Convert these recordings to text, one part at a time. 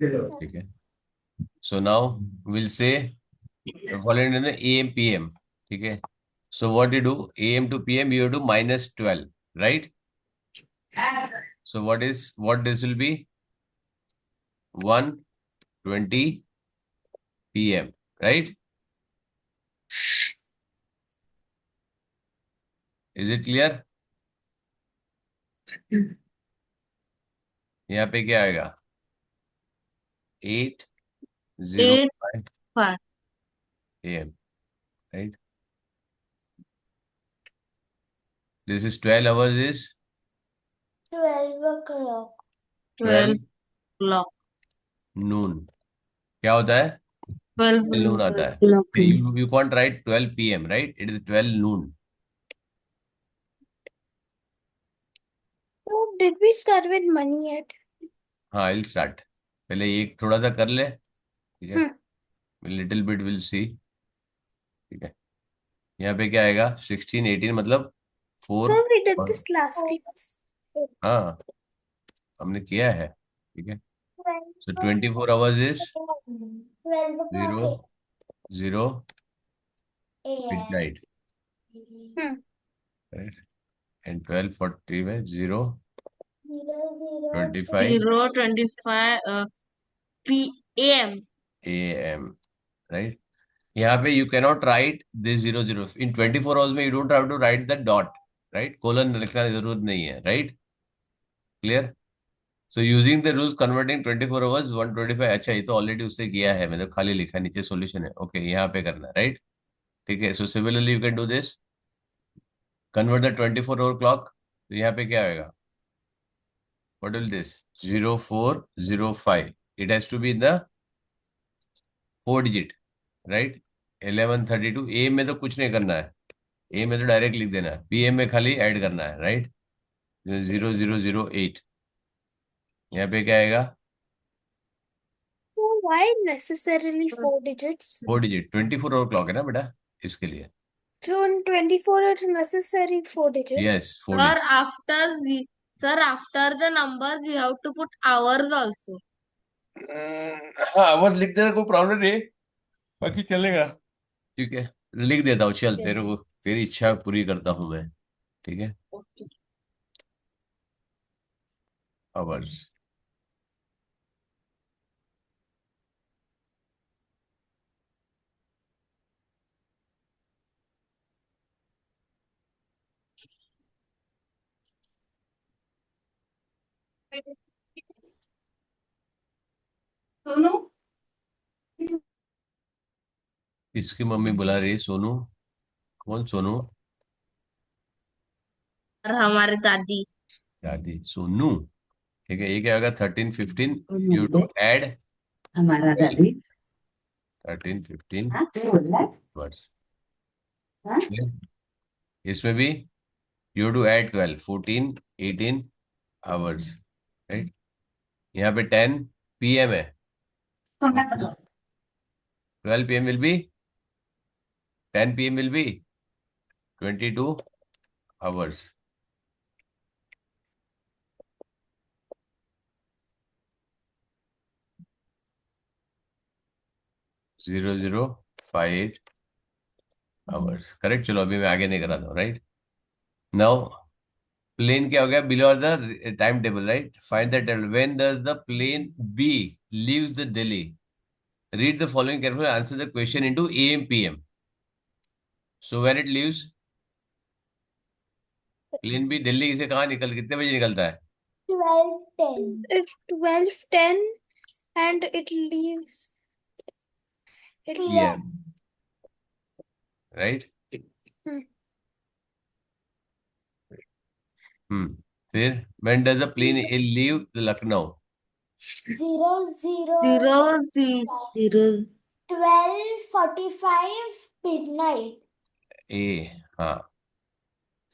ठीक है. So now we'll say following in the AM PM. ठीक है. So what you do, AM to PM you do -12, right? So what this will be? 1:20 PM, right? Is it clear? यहाँ पे क्या आएगा? 8:05 8 AM, right? This is 12 hours is 12 o'clock. 12 o'clock. noon. क्या होता है? 12 noon आता है. o'clock. You can't write 12 PM, right? It is 12 noon. So, did we start with money yet? हाँ, I'll start. पहले एक थोड़ा सा कर ले. ठीक है. Little bit will see. ठीक है. यहाँ पे क्या आएगा? 16 18 मतलब 4. So, we did this last class. हाँ, हमने किया है. ठीक है. So 24 hours is 12 0 o'clock 0 AM. midnight, right? And 12:40 में 0 25 0:25 PM. AM, right? यहाँ पे you cannot write this 00 in 24 hours में. You don't have to write the dot, right? Colon लिखना जरूरत नहीं है, right? Clear? So using the rules converting 24 hours 125. अच्छा, ये तो ऑलरेडी उससे किया है, मतलब खाली लिखा नीचे सॉल्यूशन है. ओके, यहाँ पे करना, राइट? ठीक है. So similarly you can do this. Convert the 24 hour clock. तो यहाँ पे क्या आएगा? What will this? 0405. It has to be the 4 digit, right? 11:32. AM में तो कुछ नहीं करना है. AM में तो डायरेक्ट लिख देना है. PM में खाली ऐड करना है, राइट? 0008. यहाँ पे क्या आएगा? So, why necessarily 4 digits? 4 digit. 24 hour clock है ना बेटा, इसके लिए. So, in 24, it's necessary 4 digits. Yes, 4 Sir, digit. after the numbers, you have to put hours also. हाँ, आवाज लिख देना, कोई प्रॉब्लम नहीं. बाकी चलेगा. ठीक है, लिख देता हूँ. चल, तेरे को तेरी इच्छा पूरी करता हूँ मैं. ठीक है. Okay. आवर्स. सोनू, इसकी मम्मी बुला रही है. सोनू? कौन सोनू? और हमारे दादी. दादी सोनू. ठीक है. ये क्या होगा? 13 15. यू टू ऐड हमारा दादी. 13 15 हाँ, क्या बोल रहा है? वर्स. हाँ? इसमें भी you to add 12 14 18 hours, right? यहाँ पे 10 PM है. सोना का दो. 12 PM will be 10 PM will be 22 hours. 0058 hours. Correct. चलो, अभी मैं आगे नहीं कराता हूँ, राइट? नाउ प्लेन क्या हो गया? Below the time table, right? Find the table. When does the plane be leaves the Delhi? Read the following carefully, answer the question into AM PM. So when it leaves, plane be Delhi से कहाँ कितने बजे निकलता है? 12:10. It's 12:10 and it leaves. PM, right? फिर when does the plane leave Lucknow? 00:05. 12:45 midnight. ए, हाँ.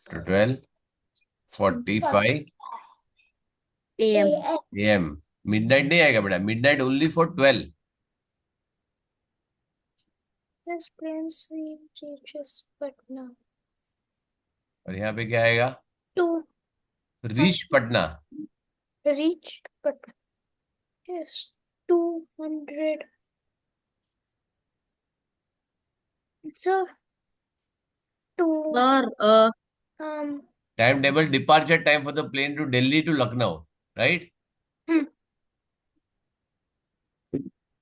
तो 12:45 AM. AM. मिडनाइट नहीं आएगा बेटा. Midnight only for 12. This plane reaches Patna. और यहाँ पे क्या आएगा? To reach Patna. reach Patna. Yes. 200. Sir, two, Sir, Timetable departure time for the plane to Delhi to Lucknow, right?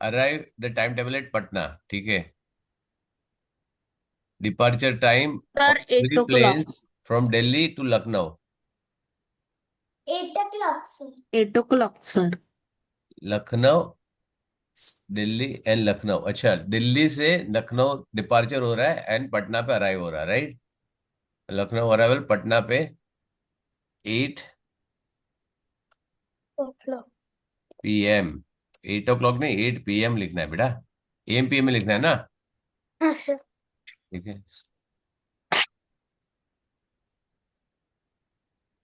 Arrive the timetable at Patna, ठीक है? Departure time sir, of 8 three o'clock. planes from Delhi to Lucknow. 8 o'clock, sir. 8 o'clock, sir. Lucknow, Delhi and Lucknow. अच्छा, दिल्ली से Lucknow departure हो रहा है and Patna पे arrive हो रहा है, राइट? लखनऊ अराइवल पटना पे 8 o'clock. PM. 8 o'clock नहीं, 8 PM लिखना है बेटा. AM PM में लिखना है ना? हाँ सर. ठीक है,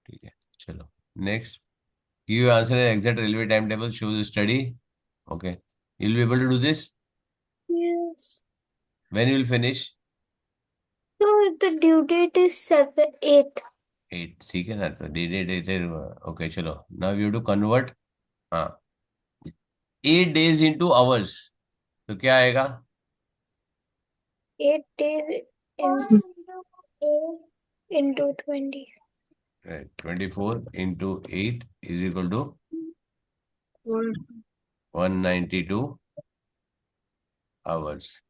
ठीक है, चलो next. Give your answer and exact railway timetable shows the study. Okay, you'll be able to do this. Yes. When you will finish? So the due date is 8th. 8. ठीक है ना, तो डेट. ओके चलो, now you to convert. हाँ, 8 days into hours. तो क्या आएगा? 8 days into 8 into 20. Right. 24 into 8 is equal to 192 hours.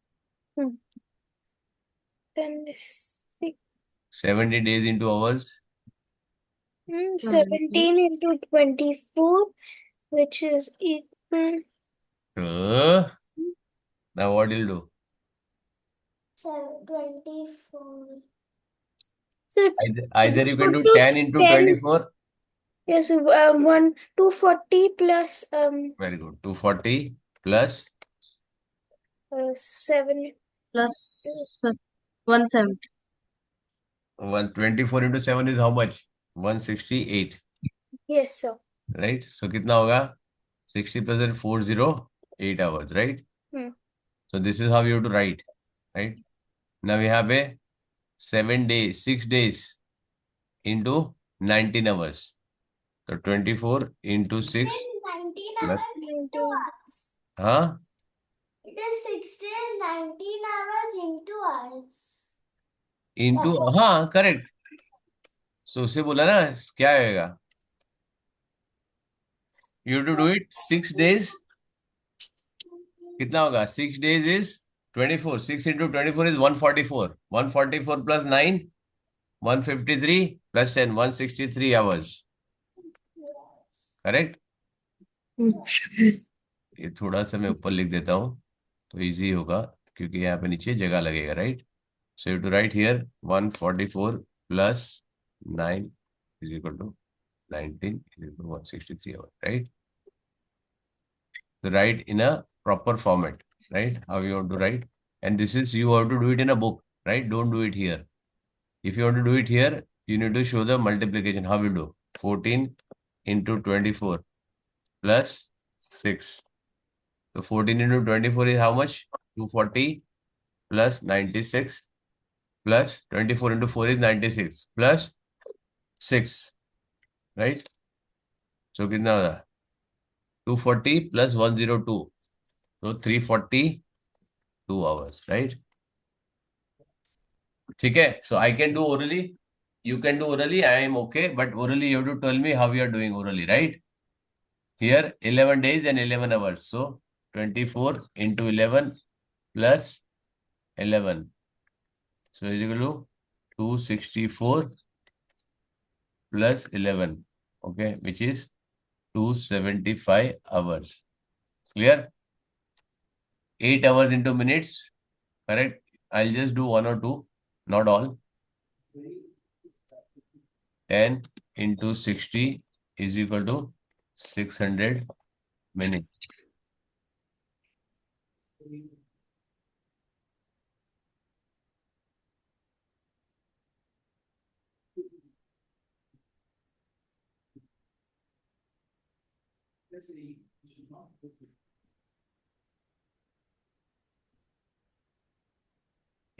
26. 70 days into hours. 17 into 24, which is equal Now what you'll do? 24. So Either you can do to 10 into 10. 24. Yes, 240 plus Very good. 240 plus 7. Plus 170. 124 into 7 is how much? 168. Yes, sir. Right? So कितना होगा? 60 plus 408 hours, right? So this is how you have to write, right? Now we have a 7 days, 6 days into 19 hours. So 24 into 6 19 plus, hours into hours. हाँ? It is 6 days, 19 hours into hours. Into, हाँ, correct. So उसे बोला ना, क्या आएगा? You have to do it 6 days. कितना होगा? 6 days is 24. 6 into 24 is 144. 144 plus 9, 153 plus 10, 163 hours. Correct? ये थोड़ा सा मैं ऊपर लिख देता हूँ तो इजी होगा, क्योंकि यहाँ पे नीचे जगह लगेगा, right? So you to write here 144 plus 9 is equal to 19 is equal to 163 hours, right? So write in a proper format, right? How you want to write, and this is, you have to do it in a book, right? Don't do it here. If you want to do it here, you need to show the multiplication. How you do? 14 into 24 plus 6. So 14 into 24 is how much? 240 plus 96 plus 24 into 4 is 96 plus 6, right? So कितना होगा? 240 plus 102. So 342 hours, right? ठीक है? So I can do orally. You can do orally. I am okay. But orally you have to tell me how you are doing orally, right? Here 11 days and 11 hours. So 24 into 11 plus 11. So is equal to 264 plus 11. Okay, which is 275 hours. Clear? 8 hours into minutes. Correct? I'll just do one or two, not all. 10 into 60 is equal to 600 minutes.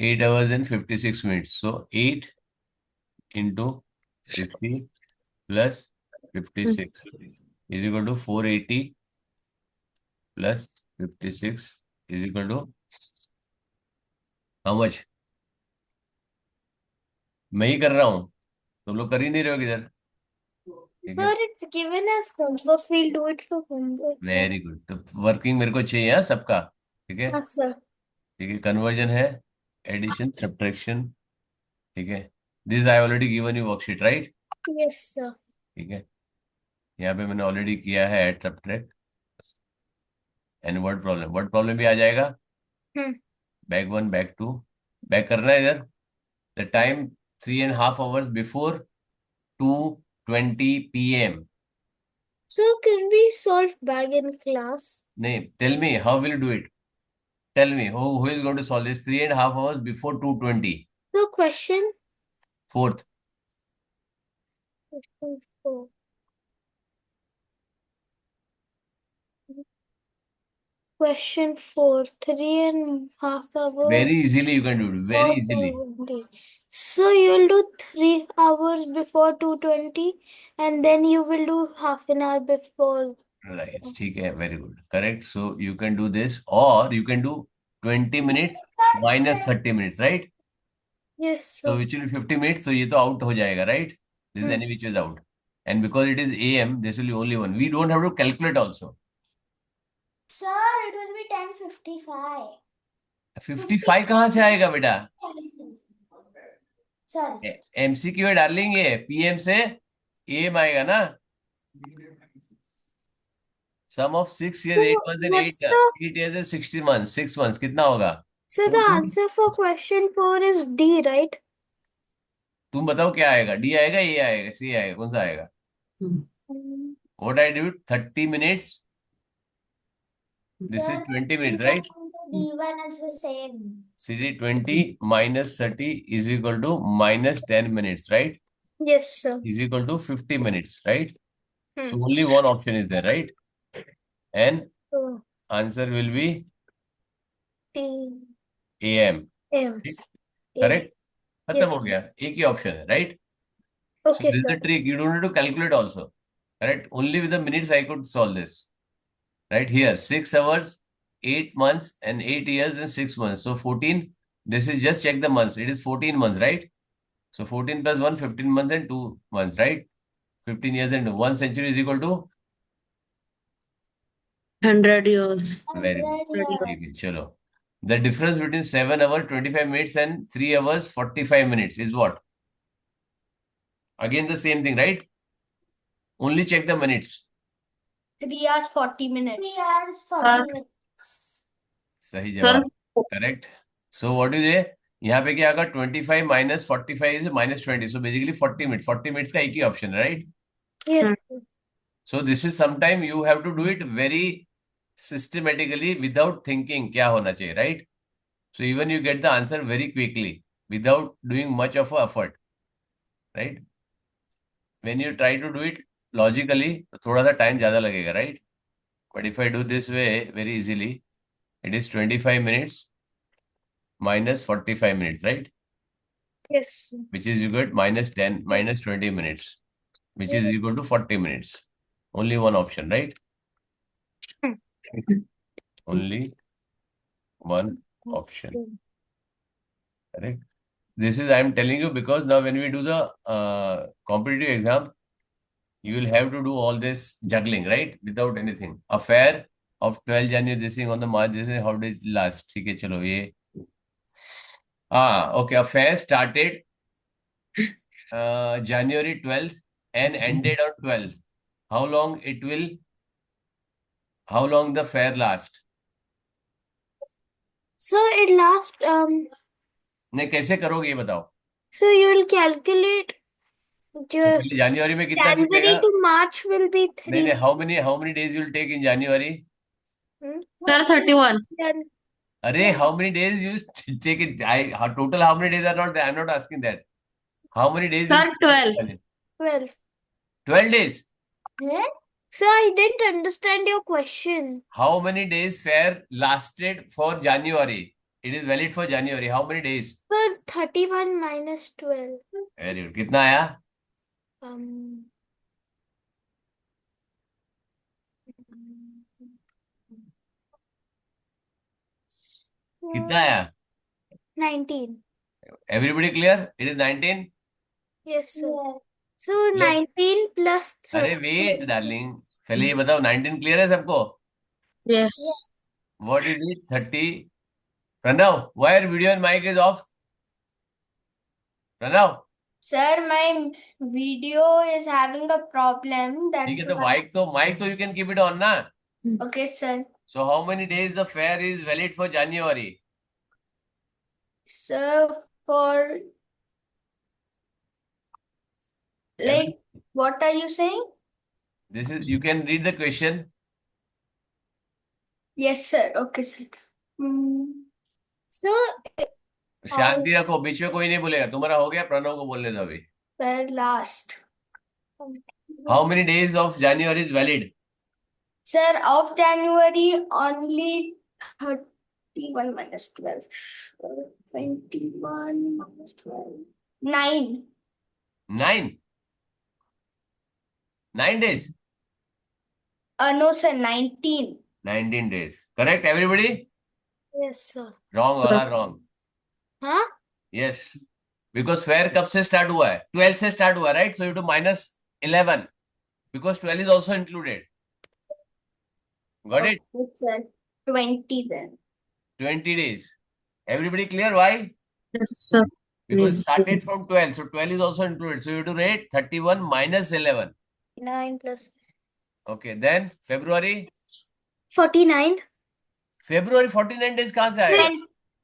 Eight hours and 56 minutes. So 8 into 60 plus 56 is equal to 480 plus 56 is equal to how much? मैं ही कर रहा हूँ, तुम लोग कर ही नहीं रहे हो किधर. ठीक है, Sir, it's given as homework. We'll do it for homework. Very good. तो वर्किंग मेरे को चाहिए हाँ सबका. ठीक है, Yes, sir. ठीक है. कन्वर्जन है, एडिशन, सब्ट्रैक्शन. ठीक है, this I already given you worksheet, right. Yes, sir. ठीक है, यहाँ पे मैंने ऑलरेडी किया है add subtract and word problem भी आ जाएगा. Hmm. Back one, back two, back करना है इधर. The time 3.5 hours before 2:20 PM. So, can we solve back in class? नहीं, tell me how will do it. Tell me who is going to solve this 3.5 hours before 2:20. So, question Fourth. 4. Question 4. 3.5 hours. Very easily you can do it. Very easily. 2:20. So you'll do 3 hours before 2:20 and then you will do half an hour before. Right. ठीक है. Very good. Correct. So you can do this, or you can do 20 minutes minus 30 minutes, right? Yes, So sir. which will be 50 minutes. So ये तो out हो जाएगा, right? This is any which is out. And because it is AM, this will be only one. We don't have to calculate also. Sir, it will be 10:55. 55 कहाँ से आएगा बेटा? Sorry. MCQ है darling, ये PM से AM आएगा ना. Sum of 6 years, 8 months and What's 8 years and 60 months. 6 months कितना होगा? So the answer for question 4 is D, right? तुम बताओ क्या आएगा? D आएगा, A आएगा, C आएगा, कौन सा आएगा? What I do? 30 minutes. This is 20 minutes, right? D1 is the same. CD 20 minus 30 is equal to minus 10 minutes, right? Yes, sir. Is equal to 50 minutes, right? So Hmm. only one option is there, right? And So, answer will be D, AM. M. Right? A. Correct? खत्म Yes. हो गया. एक ही option है, right? So Okay, this is sir. the trick. You don't need to calculate also. Correct? Only with the minutes I could solve this. Right here, 6 hours, 8 months, and 8 years and 6 months. So 14. This is just check the months. It is 14 months, right? So 14 plus 1, 15 months and 2 months, right? 15 years and 1 century is equal to 100 years. very good. 100 years. ठीक है, चलो. The difference between 7 hours 25 minutes and 3 hours 45 minutes is what? Again the same thing, right? Only check the minutes. 3 hours 40 minutes. 3 hours 40 minutes. सही Sir, जवाब. Correct. So what is it? यहाँ पे क्या आएगा? 25 minus 45 is minus 20. So basically 40 minutes. 40 minutes का एक ही option है, right? Yes. So this is sometime you have to do it very systematically without thinking क्या होना चाहिए, right? So even you get the answer very quickly without doing much of a effort, right? When you try to do it logically, तो थोड़ा सा time ज़्यादा लगेगा, right? But if I do this way very easily, it is 25 minutes minus 45 minutes, right? Yes. Which is equal to minus 10 minus 20 minutes, which is equal to 40 minutes. Only one option, right? Only one option. Correct. This is I am telling you because now when we do the competitive exam, you will have to do all this juggling, right? Without anything. A fair of 12 January, this thing on the March, this is how did it last? ठीक है, चलो ये. Okay. A fair started January 12th and ended on 12th. How long it will? How long the fair last? So it lasts, नहीं, कैसे करोगे ये बताओ. so you'll calculate तो your पहले जनवरी में कितना January बीतेगा? to March will be नहीं 3. नहीं, how many days you will take in January? sir, 31. Then अरे how many days you take it? Total how many days are not there? I'm not asking that. How many days you Sir, take 12. in January? 12. 12 days. So I didn't understand your question. How many days fair lasted for January? It is valid for January. How many days? So 31 minus 12. Very good. कितना आया? कितना आया? 19. Everybody clear? It is 19? Yes, sir. So Clear? 19 plus अरे 30. Wait darling, पहले ये बताओ 19 clear है सबको? Yes. What is it? 30. Pranav, why your video and mic is off? Pranav, Sir, my video is having a problem. ठीक है That's तो why. mic तो you can keep it on ना. Okay, sir. So how many days the fair is valid for January? Sir, for like, what are you saying? This is, you can read the question. Yes, sir. Okay, sir. So, शांति रखो, बीच में कोई नहीं बोलेगा. तुम्हारा हो गया, प्रणव को बोलने दो अभी. Sir, last. How many days of January is valid? Sir, of January only 31 minus 12. 21 minus 12. 9. 9. 9 days. No, sir, 19. 19 days. Correct, everybody? yes, sir. Wrong, all are wrong. Huh? Yes. Because fair कब से start हुआ है? 12 से start हुआ, right? So you have to minus 11. Because 12 is also included. Got it? Okay, sir. 20 then. 20 days. Everybody clear why? Yes, sir. Because it Yes. started from 12. So 12 is also included. So you have to rate 31 minus 11. 9 plus Okay, then February. 49. February 49 days कहाँ से आएगा?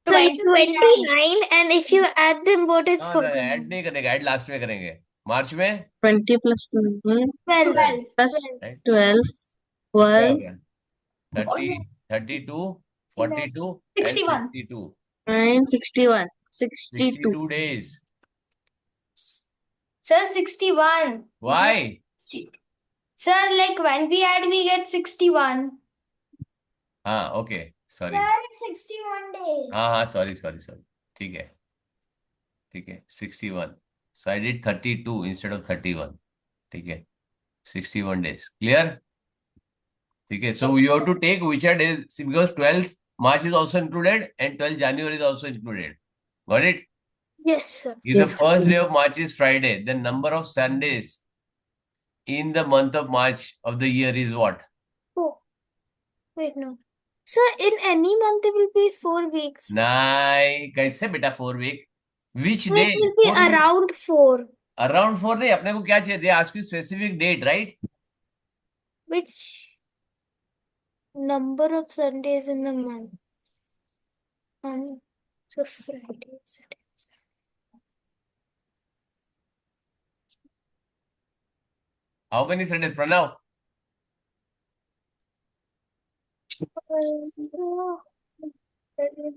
So it's 29, and if you add them both, it's add 49. नहीं करेंगे, add last में करेंगे. मार्च में 20 plus 12 12. 12. plus 12. 12. क्या हो 12. गया? 30, 32, 42 and 61. 62. 9, 61. 62. 62 days. Sir, 61. Why? Sir, like when we add, we get 61. हाँ, okay. Sorry. it's 61 days. हाँ, sorry. ठीक है. 61. So I did 32 instead of 31. ठीक है. 61 days. Clear? ठीक है. So you have to take which are days, see, because 12th March is also included and 12th January is also included. Got it? Yes, sir. If the Yes. first day of March is Friday, then number of Sundays in the month of March of the year is what? Oh, wait, no. So in any month, there will be 4 weeks. नहीं, कैसे बेटा 4 week? Which So day? it will be 4 week? around 4. Around 4 नहीं, अपने को क्या चाहिए? They ask you specific date, right? Which number of Sundays in the month? So Friday, Saturday. How many Sundays, Pranav?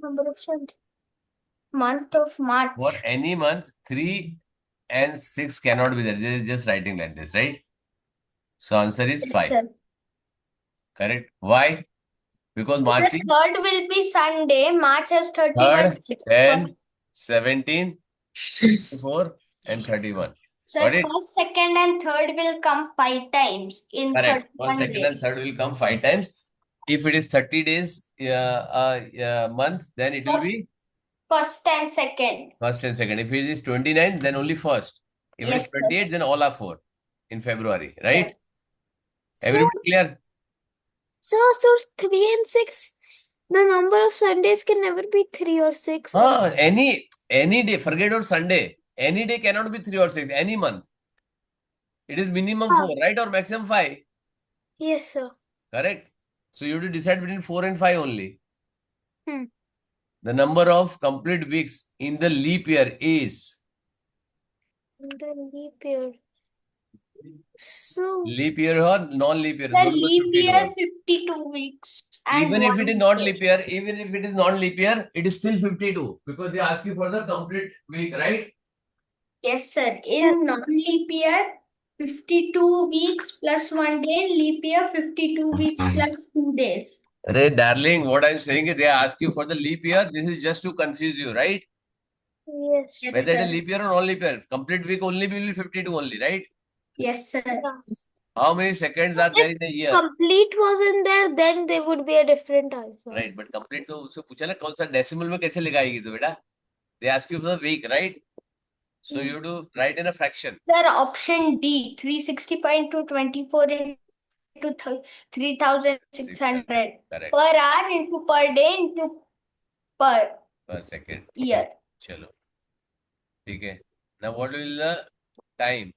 Number of Sundays. Month of March. For any month, 3 and 6 cannot be there. This is just writing like this, right? So answer is Yes, 5. sir. Correct. Why? Because The March is third will be Sunday. March has 31 3rd, days. 10, 17, 24 and 31. Sir, Got it? first, second, and third will come 5 times in Correct. 31 First, second and days. third will come 5 times. If it is 30 days month, then it will First- be First and second. first and second. If it is 29, then only first. If it is Yes, sir. 28, then all are 4 in February, right? So, Everybody clear? so 3 and 6, the number of Sundays can never be 3 or 6. Any day, forget about Sunday. Any day cannot be 3 or 6, any month. It is minimum 4, right? Or maximum 5. Yes, sir. Correct? So you have to decide between 4 and 5 only. Hmm. The number of complete weeks in the leap year is The leap year. So, leap year or non-leap year. The दोनों में leap 52 year है. 52 weeks and Even if it 1 is not day. leap year, even if it is non-leap year, it is still 52 because they ask you for the complete week, right? Yes, sir. In Yes, sir. non-leap year, 52 weeks plus 1 day. Leap year, 52 weeks plus 2 days. Ray, darling, what I'm saying is they ask you for the leap year. This is just to confuse you, right? yes. Yes, Whether it is sir. leap year or non-leap year, complete week only will be 52 only, right? Yes, sir. Yes. How many seconds are there in a year? Complete wasn't there, then they would be a different answer. Right, but complete तो उससे पूछा ना कौन सा decimal में कैसे लगाएगी तो बेटा? They ask you for the week, right? So you do write in a fraction. Sir, option D, 360.224 into 3,600 Correct. per hour into per day into per second. year. चलो ठीक है. Now what will the time?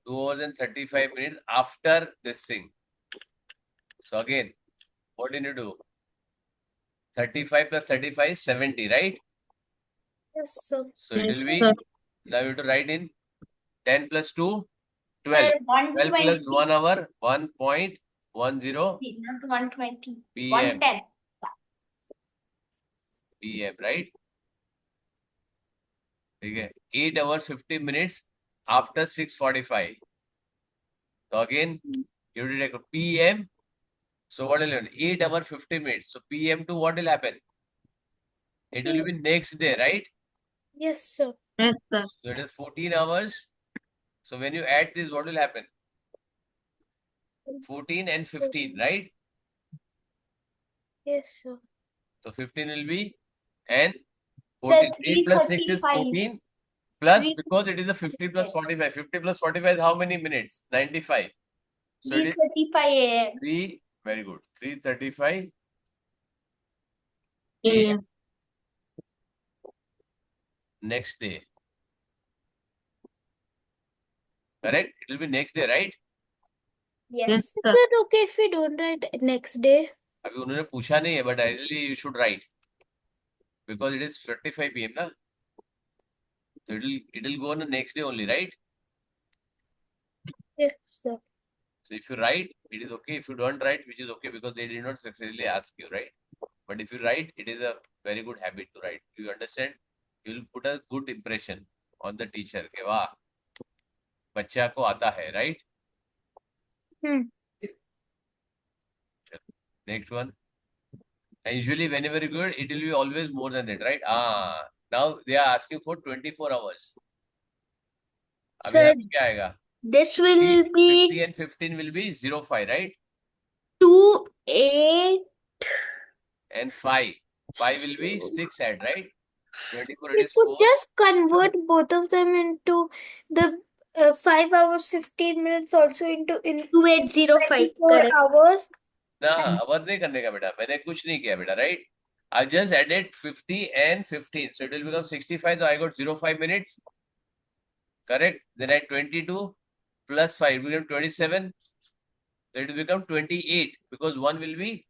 2 hours and 35 minutes after this thing. So again, what did you do? 35 plus 35 is 70, right? Yes, sir. So it will be, Sir. now you have to write in 10 plus 2, 12. Sir, 12 plus 120. 1 hour, 1.10 Not 120. PM. 110. PM, right? ठीक है. 8 hours 50 minutes after 6:45. So again, you have to take a PM. So what will happen? 8 hours 50 minutes. So PM to what will happen? It will be next day, right? Yes, sir. Yes, sir. So it is 14 hours. So when you add this, what will happen? 14 and 15, right? Yes, sir. So 15 will be, and Sir, 14. 8 plus 6 is 335. 14. Plus, Three- because it is a 50 plus 45. 50 plus 45 is how many minutes? 95. So it is 3:35 a.m. 3, very good. 3:35 Yeah. next day. Correct? It will be next day, right? Yes. Yes, Is sir. it okay if we don't write next day? अभी उन्होंने पूछा नहीं है, but ideally you should write because it is 55 PM ना. So it will go on the next day only, right? Yes, sir. So if you write, it is okay. If you don't write, which is okay because they did not successfully ask you, right? But if you write, it is a very good habit to write. You understand? You will put a good impression on the teacher. कि वाह, बच्चा को आता है, right? Next one. And usually whenever you go, it will be always more than that, right? Now they are asking for 24 hours. अभी यहाँ Sir, पे क्या आएगा? this will 50 be and 15 will be 05, right? 2, 8. And 5. 5 will be 6 at, right? 24 it We is could 4. just convert both of them into the 5 hours 15 minutes also into in 2805. 24 Correct. hours. ना अवर नहीं करने का बेटा, मैंने कुछ नहीं किया बेटा, right? I just added 50 and 15. So it will become 65. So I got 05 minutes. Correct? Then I 22 plus 5 will become 27. So it will become 28 because 1 will be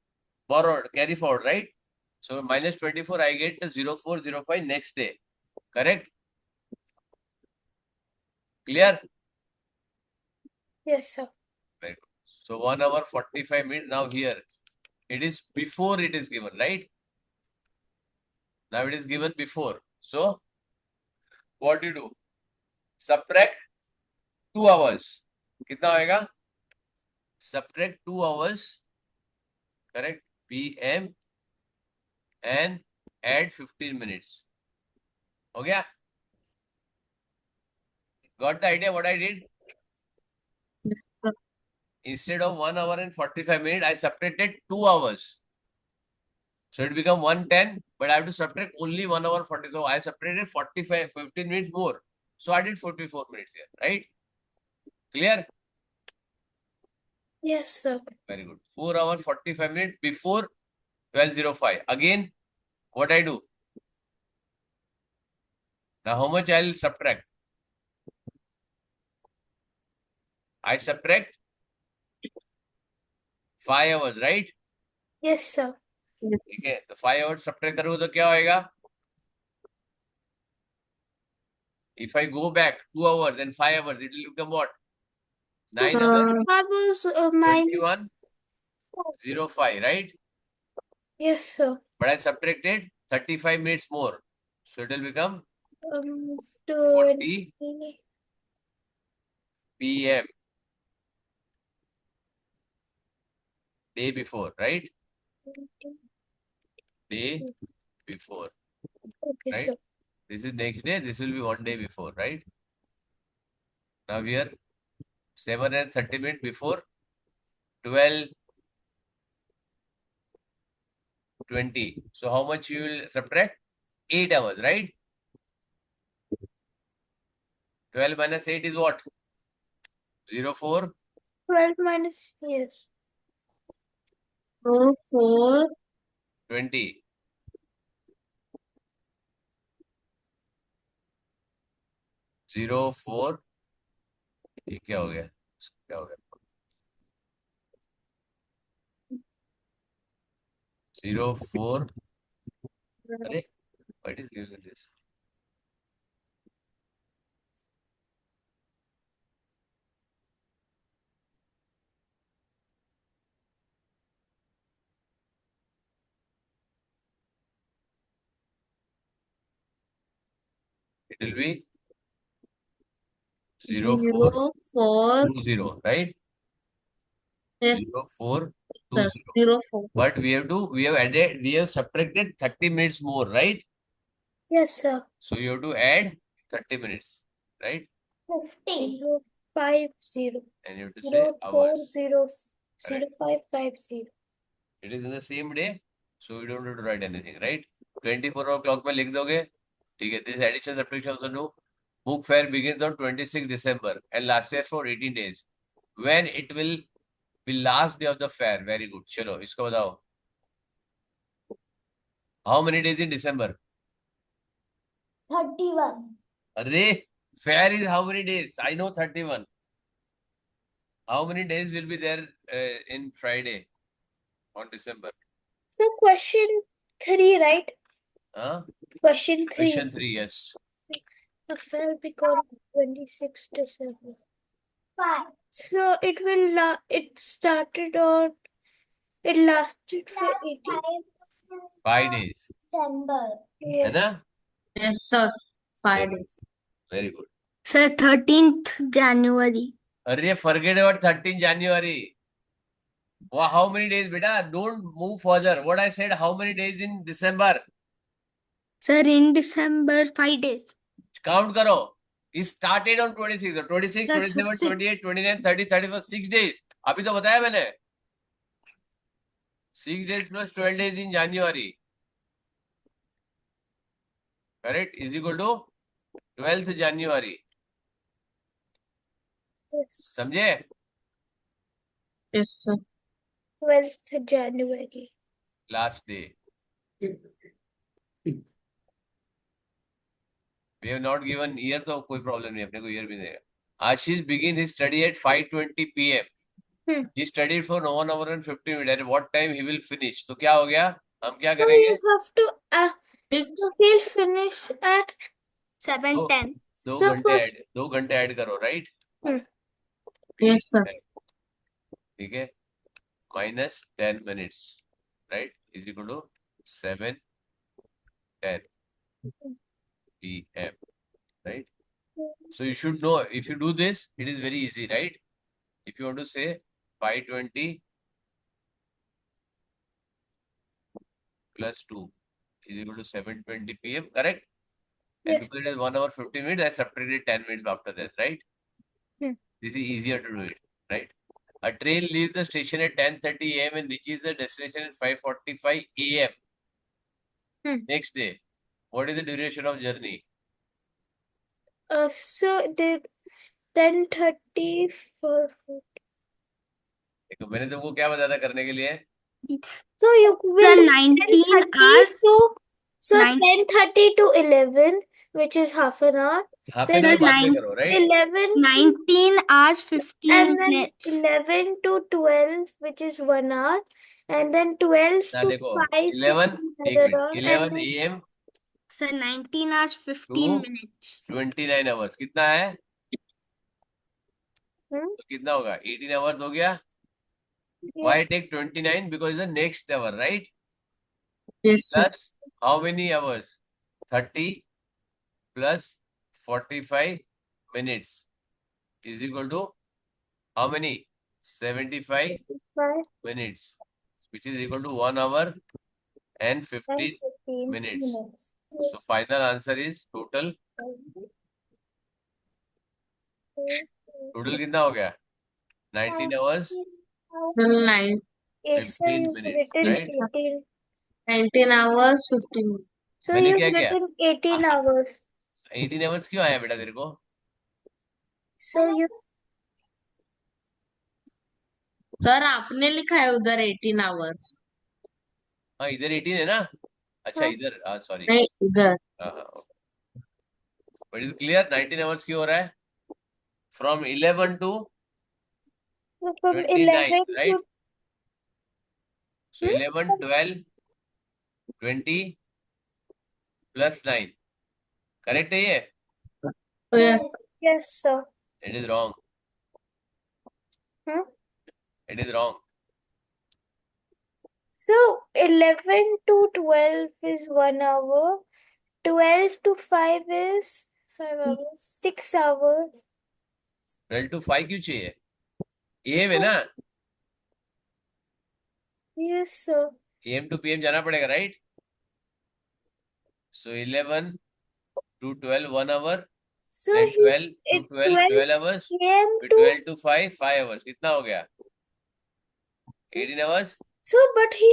borrowed, carry forward, right? So minus 24, I get the 0405 next day. Correct? Clear? Yes, sir. Very good. So 1 hour 45 minutes. Now here, it is before it is given, right? Now it is given before. So what do you do? Subtract 2 hours. कितना होएगा? Subtract 2 hours. Correct? PM and add 15 minutes. हो गया? Got the idea what I did? Instead of 1 hour and 45 minutes, I subtracted 2 hours. So it become 110, but I have to subtract only 1 hour 40. So I subtracted 15 minutes more. So I did 44 minutes here, right? Clear? Yes, sir. Very good. 4 hour 45 minutes before 12:05. Again, what I do? Now how much I'll subtract? I subtract 5 hours, right? Yes, sir. ठीक है, तो 5 hours subtract करूँ तो क्या होएगा? If I go back 2 hours and 5 hours, it will become what? 9 hours, That was minus. 21:05, right? Yes, sir. But I subtracted 35 minutes more. So it will become 20. 40 PM. Day before, right? Day before. Okay, Right? sir. This is next day. This will be 1 day before, right? Now here, 7 and 30 minutes before 12:20. So how much you will subtract? 8 hours, right? 12 minus 8 is what? 04. 12 minus, yes. 4, 20. 04. ये क्या हो गया? क्या हो गया? 04. अरे what is given this? It will be 0420, 0, 4, right? yes, 0420. 0, 4. But we have subtracted 30 minutes more, right? Yes, sir. So you have to add 30 minutes, right? 50. 050. And you have to say hours. 0550. It is in the same day, so you don't have to write anything, right? 24-hour clock में लिख दोगे, ठीक है? This addition subtraction also do. Book fair begins on 26 December and lasts for 18 days. When it will be last day of the fair? Very good. चलो इसको बताओ. How many days in December? 31. अरे fair is how many days? I know 31. How many days will be there in Friday on December? So question 3, right? Huh? Question 3. Question 3, yes. The fair began 26 December. 5. So it lasted for 18. 5 days. December. है Yes. ना? Yes, sir. 5 days. Very good. Sir, 13th January. अरे forget about 13 January. Wow, how many days, beta? Don't move further. What I said, how many days in December? Sir, in December, 5 days. Count karo. It started on 26. So 26, Sir, 27, 6. 28, 29, 30, 31, 6 days. अभी तो बताया मैंने. 6 days plus 12 days in January. Correct? Is equal to 12th January. Yes. समझे? Yes, sir. 12th January. Last day. We have not given year, तो कोई problem नहीं, अपने को year भी देगा. Ashish begin his study at 5:20 p.m. He studied for 1 hour and 15 minutes. At what time he will finish? तो क्या हो गया? हम क्या So करेंगे? you have to, so he'll finish at 7:10. दो So घंटे first, ऐड 2 घंटे ऐड करो, राइट? Yes, sir. ठीक है, minus 10 minutes, right, is equal to 7:10 p.m. right? So you should know, if you do this, it is very easy, right? If you want to say 5:20 plus 2 is equal to 7:20 p.m., correct? And yes. because it is 1 hour 15 minutes, I subtracted 10 minutes after this, right? This is easier to do it, right? A train leaves the station at 10:30 a.m. and reaches the destination at 5:45 a.m. Next day, what is the duration of journey? So the 10:30 for. देखो मैंने तुमको क्या बताया था करने के लिए? So you will 19 hours. So 9 10:30 to 11, which is half an hour. Half Then an hour बाद में 9 करो, right? 11 19 hours 15 and then minutes. 11 to 12, which is 1 hour, and then 12 ना to देखो 5 to 11 एक another minute hour, 11 and then a.m. Sir, 19 hours 15 to minutes. 29 hours कितना है? तो कितना होगा? 18 hours हो गया. Why yes, take 29? Because the next hour, right? Yes, sir. Plus how many hours? 30 plus 45 minutes is equal to how many? 75 5 minutes, which is equal to 1 hour and 15 and 15 minutes. minutes. So final answer is total कितना हो गया? 19 hours, Nine, Yes, sir, 15 you've minutes, written right? 18. 19 hours, 15 minutes. So मैंने you've क्या किया? written 18 hours. 18 hours क्यों आया बेटा तेरे को? So you सर आपने लिखा है उधर 18 आवर्स. हाँ इधर 18 है ना? अच्छा हाँ। इधर सॉरी. नहीं इधर. हाँ बट इज क्लियर 19 hours क्यों हो रहा है? From 11 to from 29, 11 right? to So 11, 12, 20 plus 9. Correct है ये? Yes. Yes, sir. It is wrong. Huh? It is wrong. So 11 to 12 is 1 hour. 12 to 5 is 5 hours. 6 hours. 12 to 5 क्यों चाहिए? AM है So, ना? yes, sir. AM to PM जाना पड़ेगा, right? So 11 to 12, 1 hour. So Then he's 12 to at 12, 12 hours. PM फिर to 12 to 5, 5 hours. कितना हो गया? 18 hours. so but he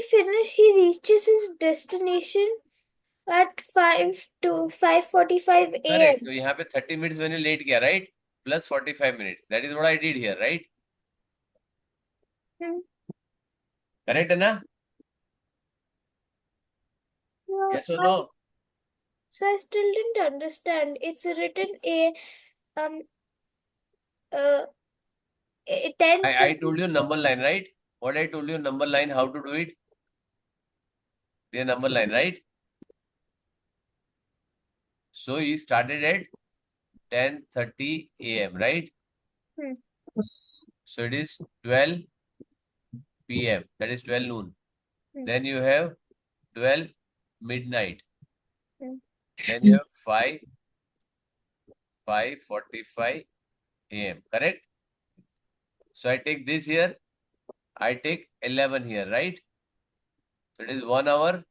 reaches his destination at 5 to 5:45 Correct. a.m. तो यहाँ पे 30 minutes मैंने लेट किया, right? Plus 45 minutes. That is what I did here, right? Hmm. Correct है ना? No, Yes or no? so I still didn't understand. It's written a um uh 10 I told you number line, right? What I told you number line, how to do it? The number line, right? So he started at 10:30 a.m., right? So it is 12 p.m. That is 12 noon. Hmm. Then you have 12 midnight. Hmm. Then you have 5:45 a.m. Correct? So I take this here. I take 11 here, right? So it is 1 hour.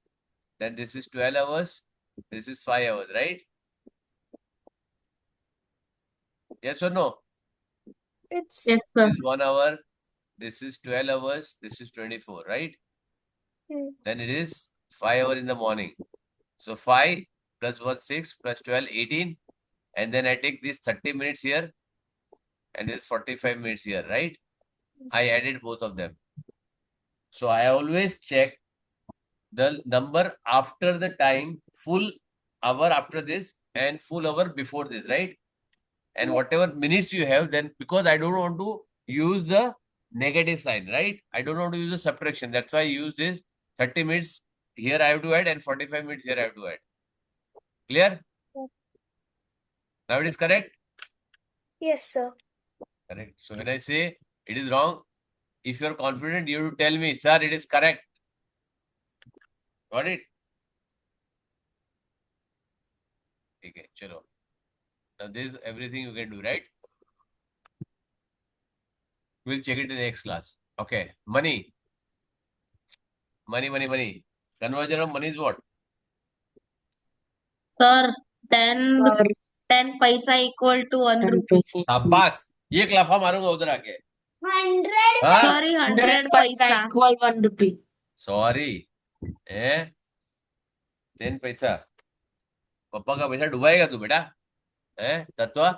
Then this is 12 hours. This is 5 hours, right? Yes or no? it's Yes, sir. This is 1 hour. This is 12 hours. This is 24, right? Hmm. Then it is 5 hours in the morning. So 5 plus 1, 6 plus 12, 18. And then I take these 30 minutes here. And this 45 minutes here, right? I added both of them. So I always check the number after the time, full hour after this and full hour before this, right? And whatever minutes you have, then because I don't want to use the negative sign, right? I don't want to use the subtraction. That's why I use this 30 minutes here I have to add and 45 minutes here I have to add. Clear? Yeah. Now it is correct? yes, sir. Correct. So when I say it is wrong, if you're confident, you have to tell me, sir, it is correct. Got it? Okay, chalo. Now this is everything you can do, right? We'll check it in the next class. Okay. Money. Money. Conversion of money is what? Sir, 10 paisa equal to 1 rupee. शाबाश ये क्लाफा मारूंगा उधर आके 100 हाँ Sorry, 100 paisa equal 1 rupee. Sorry 10 पैसा पापा का पैसा डुबाएगा तू बेटा तत्वा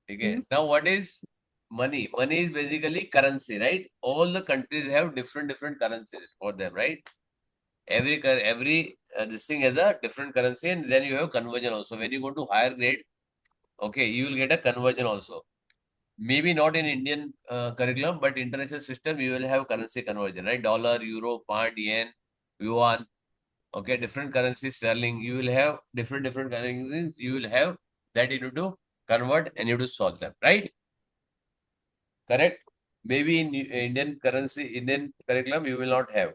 ठीक है now what is money is basically currency, right? All the countries have different currencies for them, right? Every this thing has a different currency and then you have conversion also. When you go to higher grade, okay, you will get a conversion also. Maybe not in Indian curriculum, but international system, you will have currency conversion, right? Dollar, euro, pound, yen, yuan, okay, different currencies, sterling. You will have different currencies. You will have that you need to convert and you need to solve them, right? Correct? Maybe in Indian curriculum, you will not have,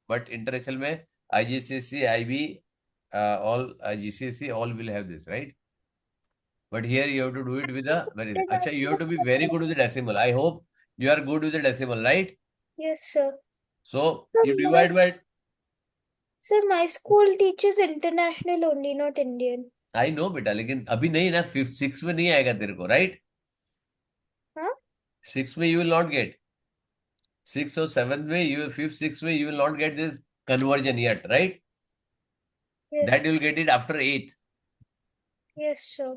but international में IGCSE, IB, all GCSE, all will have this, right? But here you have to do it with a Acha, you have to be very good with the decimal. I hope you are good with the decimal, right? Yes, sir. So you divide by. Sir, my school teaches international only, not Indian. I know बेटा लेकिन अभी नहीं ना 5th 6th में नहीं आएगा तेरे को, right? हाँ? 6 में you will not get. 6 or 7 में, 5th, 6th में you will not get this conversion yet, right? That Yes. you will get it after 8th. Yes, sir.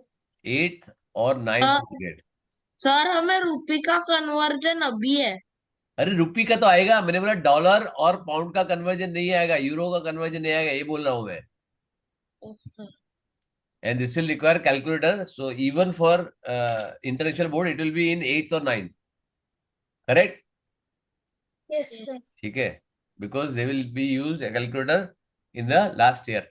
8th or 9th you will get. Sir हमें रुपये का conversion अभी है. अरे रुपी का तो आएगा, मैंने बोला डॉलर और पाउंड का कन्वर्जन नहीं आएगा, यूरो का कन्वर्जन नहीं आएगा, ये बोल रहा हूं मैं. And this will require calculator. So even for international board, it will be in 8th or 9th. Correct? Yes, sir. ठीक है. Because they will be used a calculator in the last year.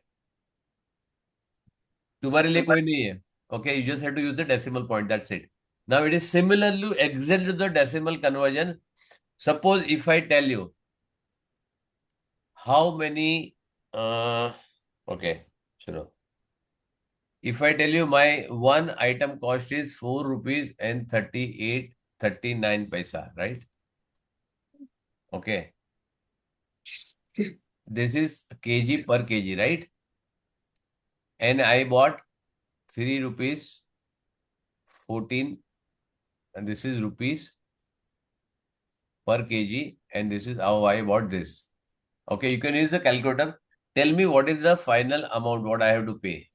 तुम्हारे लिए कोई नहीं है. Okay, you just have to use the decimal point. That's it. Now it is similarly exact to the decimal conversion. Suppose if I tell you how many, okay, sure. If I tell you my one item cost is 4 rupees and 38.39 paisa, right? Okay. This is kg per kg, right? And I bought 3 rupees 14, and this is rupees per kg, and this is how I bought this. Okay, you can use the calculator. Tell me what is the final amount, what I have to pay.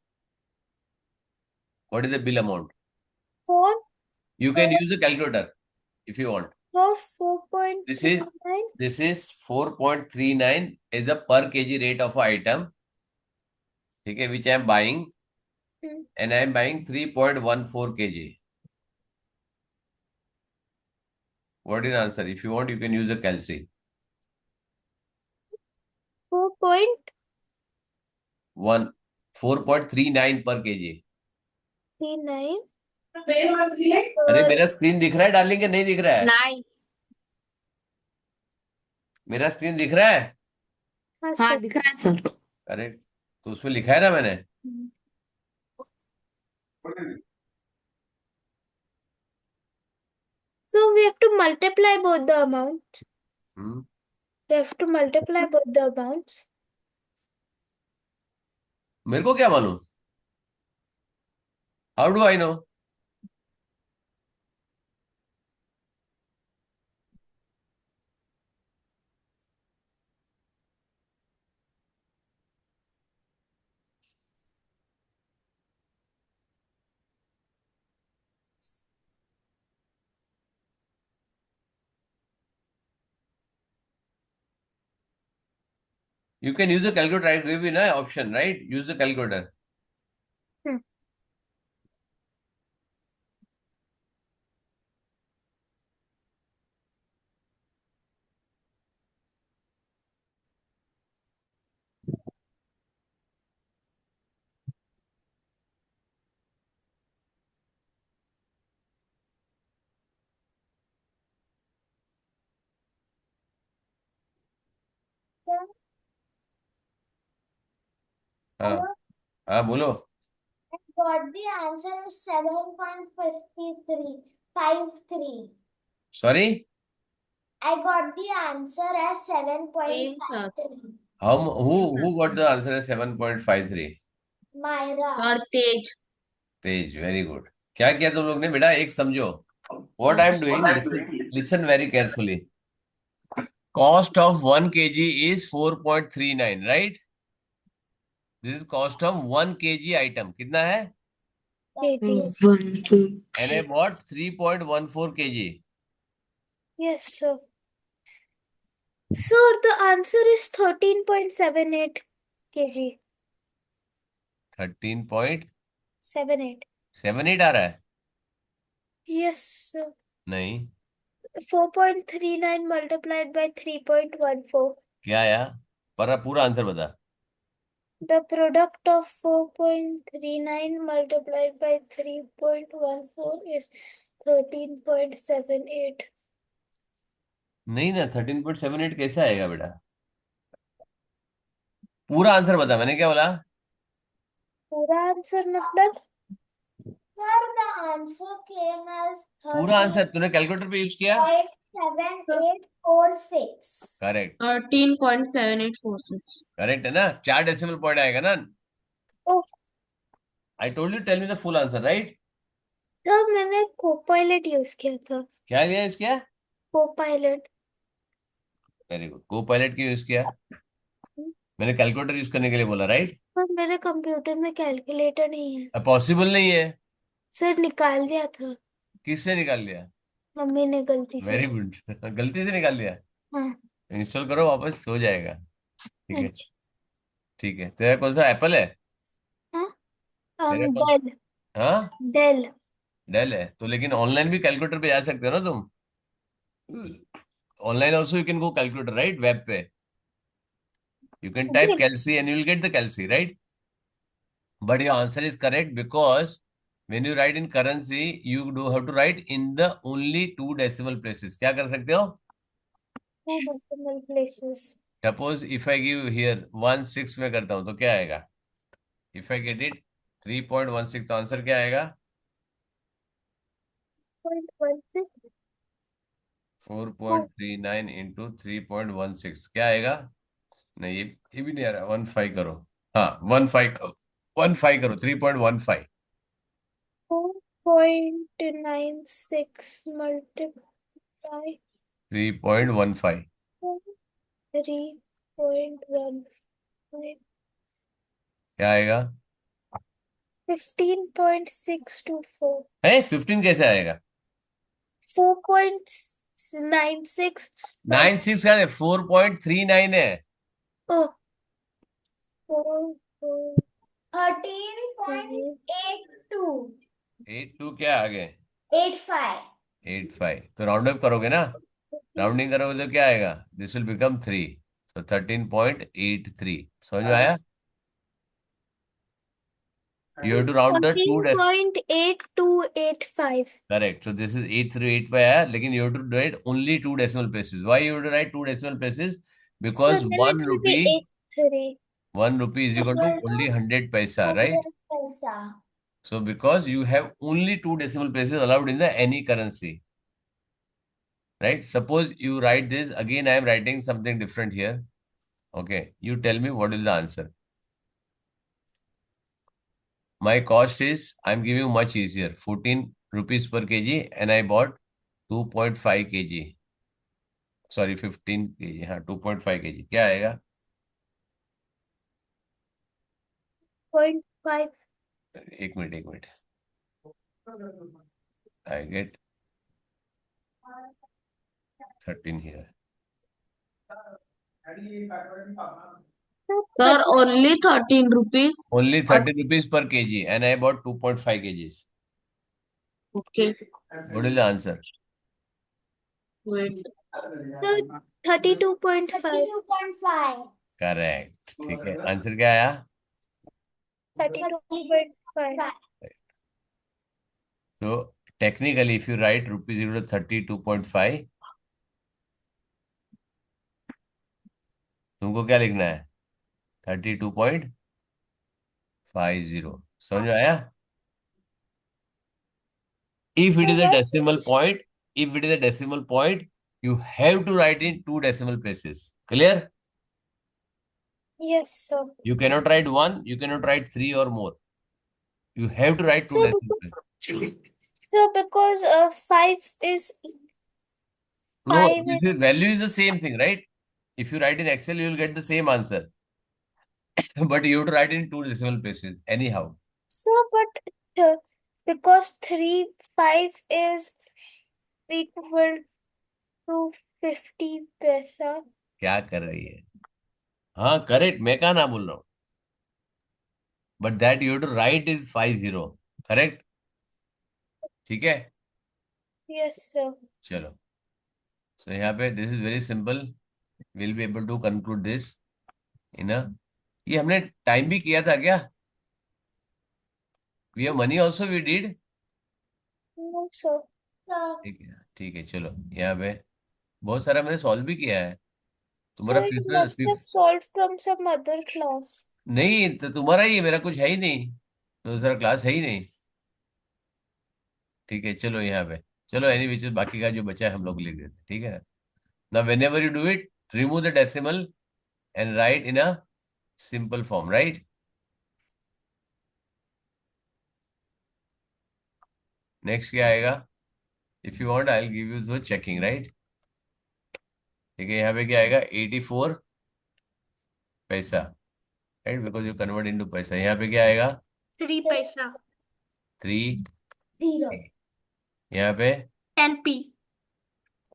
What is the bill amount? 4 You can use the calculator if you want. for 4.39. This is 4.39 is a per kg rate of an item, okay, which I am buying, and I am buying 3.14 kg. What is the answer? If you want, you can use a calci. 4.39. 4.39 per kg. अरे मेरा screen दिख रहा है darling के नहीं दिख रहा है? नहीं. मेरा स्क्रीन दिख रहा है? हाँ, हाँ sir. दिख रहा है सर. अरे तो उसमें लिखा है ना मैंने. So we have to multiply both the amounts. Hmm. We have to multiply both the amounts. मेरे को क्या मालूम? How do I know? You can use the calculator. I give you an option, right? Use the calculator. हाँ हाँ बोलो. I got the answer is 7.53. Sorry? I got the answer as Same, sir. 7.53. Who got the answer as 7.53? Myra. और तेज. तेज, very good. क्या किया तुम लोग ने बेटा? एक समझो. What I am doing, listen very carefully. Cost of 1 kg is 4.39, right? This is cost of 1 kg item. कितना है? 18. 1, 2, And I bought 3.14 kg. Yes, sir. Sir, the answer is 13.78 kg. 13.78 78. आ रहा है? Yes, sir. नहीं. 4.39 multiplied by 3.14. क्या आया? पर पूरा answer बता. The product of 4.39 multiplied by 3.14 is 13.78. नहीं ना, 13.78 कैसे आएगा बेटा? पूरा आंसर बता. मैंने क्या बोला? पूरा आंसर मतलब? Sir, the answer came as पूरा आंसर तूने कैलकुलेटर पे यूज किया? 13.7846. करेक्ट. 13.7846. करेक्ट है ना? 4 डेसिमल पॉइंट आएगा ना? Oh, I told you tell me the full answer, right? तब मैंने कोपायलट यूज किया था। क्या लिया यूज किया? कोपायलट। वेरी गुड, को पायलट की यूज किया। मैंने कैलकुलेटर यूज करने के लिए बोला, राइट? पर मेरे कंप्यूटर में कैलकुलेटर नहीं है। पॉसिबल नहीं है। सर निकाल दिया था, किससे निकाल लिया? मम्मी ने गलती से। वेरी गुड गलती से निकाल लिया। हाँ। इंस्टॉल करो वापस, हो जाएगा। ठीक है। अच्छा। ठीक है, तेरा कौन सा एप्पल है? हाँ। तेरा कौन? डेल। हाँ, डेल। डेल है तो, लेकिन ऑनलाइन भी कैलकुलेटर पे जा सकते हो ना तुम। Online also you can go calculator, right? Web पे you can type डेल। Kelsey and you will get the Kelsey, right? But your answer is correct because when you write in currency, you do have to write in the only two decimal places. क्या कर सकते हो? Two decimal places. Suppose if I give here 1/6 में करता हूँ तो क्या आएगा? If I get it 3.16 तो आंसर क्या आएगा? 0.16। 4.39 इंटू 3.16 क्या आएगा? नहीं, ये भी नहीं आ रहा। 1.5 करो। हाँ, 1.5 करो, 1.5 करो, 3.15। 4.96 मल्टीप्लाई 3.15 3.15। क्या आएगा? 15.624। है 15 कैसे आएगा? 4.96। 9.6 का नहीं, 4.39 है। ओह। 4. 13.82 8.2 क्या आगे? 85 8.5 तो राउंड ऑफ करोगे ना? राउंडिंग करोगे तो क्या आएगा? दिस विल बिकम 3, तो 13.83। समझ में आया? You have to round the two डेस। 14.8285। करेक्ट, सो दिस इज 8.385 आया, लेकिन you have to write only two decimal places. Why you have to write two decimal places? So because then it one will be rupee 83। 1 rupee is equal to only 100 paisa, right? 100 पैसा। So because you have only two decimal places allowed in the any currency, right? Suppose you write this again, I am writing something different here. Okay, you tell me what is the answer. My cost is, I'm giving you much easier, 14 rupees per kg, and I bought 2.5 kg. Sorry, 15 kg. हाँ, 2.5 kg क्या आएगा? 0.5। एक minute, एक minute. I get 13 here. Sir, only 13 rupees. Only 30 rupees per kg, and I bought 2.5 kgs. Okay. What is the answer? Wait. So 32.5। 32.5 करेक्ट, ठीक है। Answer क्या आया? 32.5। तो technically if you write rupees equal to 32.5, तुमको क्या लिखना है? 32.50। समझ में आया? If it So is a what decimal is? point, if it is a decimal point, you have to write in two decimal places. Clear? Yes, sir. You cannot write one, you cannot write three or more. You have to write two So decimal because, places. so because 5 is No, 5 this is. is value is the same thing, right? If you write in Excel, you will get the same answer. But you have to write in two decimal places anyhow. So but because 3 5 is equal to 50 paisa. क्या कर रही है? हाँ, correct, मैं कहा ना बोल रहा हूँ। But that you have to write is 50। Correct? ठीक है, Yes, sir. चलो। सो यहाँ पे this is very simple, will be able to conclude this in a. ये हमने टाइम भी किया था क्या? We have money also we did. No, sir. ठीक है, ठीक है, चलो। यहाँ पे बहुत सारा मैंने सॉल्व भी किया है। Sir, तुम्हारा it fifth must have fifth solved from some other class. नहीं, तो तुम्हारा ही है, मेरा कुछ है ही नहीं, दूसरा क्लास है ही नहीं। ठीक है, चलो यहाँ पे। चलो एनी विच बाकी का जो बचा है हम लोग लिख देते हैं, ठीक है। Now whenever you do it, remove the decimal and write in a simple form, right? Next क्या आएगा? If you want I will give you the checking, right? ठीक है, यहाँ पे क्या आएगा? 84 पैसा, right, because you convert into पैसा। यहाँ पे क्या आएगा? 3 पैसा 3। Zero. यहाँ पे 10p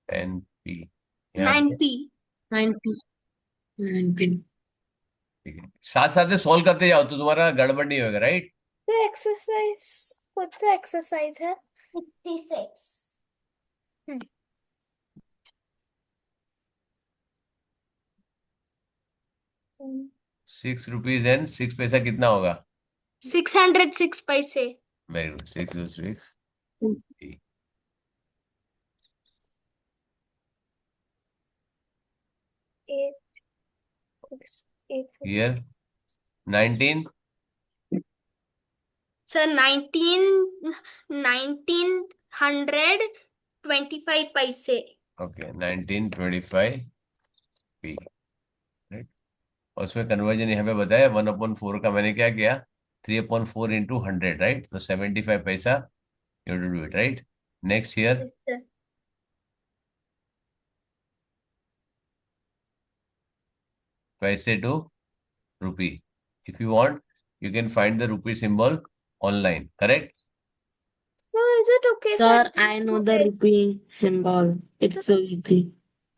10p। यहाँ पे 9p 9p 9p। ठीक है, साथ साथ में सॉल्व करते जाओ तो तुम्हारा गड़बड़ नहीं होगा, right? The exercise, what's the exercise है? 66. Hmm. 6 रुपीज एंड 6 पैसा कितना होगा? 606 पैसे वेरी गुड, 606। 8, 6, 8. हियर 19। सर 1925 पैसे ओके, 1925p, राइट? और उसमें कन्वर्जन यहाँ पे बताया 1/4 का मैंने क्या किया? 3/4 इंटू 100, राइट? तो 75 paisa you to do it, right? Next here Yes, sir. Paise to rupee. If you want you can find the rupee symbol online, correct? So is it okay if Sir, I know the rupee symbol. It's so easy.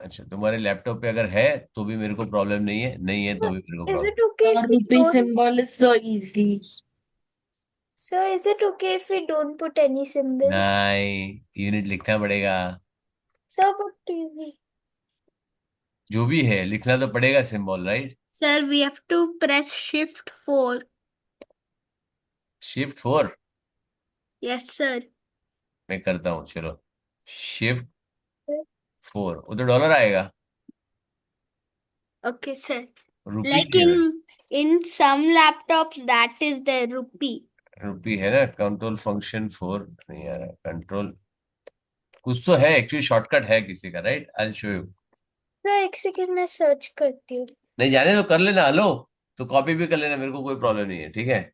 अच्छा, तुम्हारे laptop पे अगर है तो भी मेरे को problem नहीं है, नहीं है तो भी मेरे को Is problem. it okay The if we rupee don't? symbol is so easy. Sir, is it okay if we don't put any symbol? नहीं, यूनिट लिखना पड़ेगा। Sir, but TV. जो भी है लिखना तो पड़ेगा symbol, right? Sir we have to press shift 4 shift 4 yes sir मैं करता हूँ, चलो। शिफ्ट 4 उधर डॉलर आएगा, ओके सर रुपी लाइक है, in some laptops that is the rupee rupee है ना। कंट्रोल फंक्शन 4 नहीं आ रहा, कंट्रोल कुछ तो है एक्चुअली, शॉर्टकट है किसी का, right? I show you. Sir, एक सेकंड मैं सर्च करती हूँ. नहीं जाने तो कर लेना, हेलो, तो कॉपी भी कर लेना, मेरे को कोई प्रॉब्लम नहीं है, ठीक है?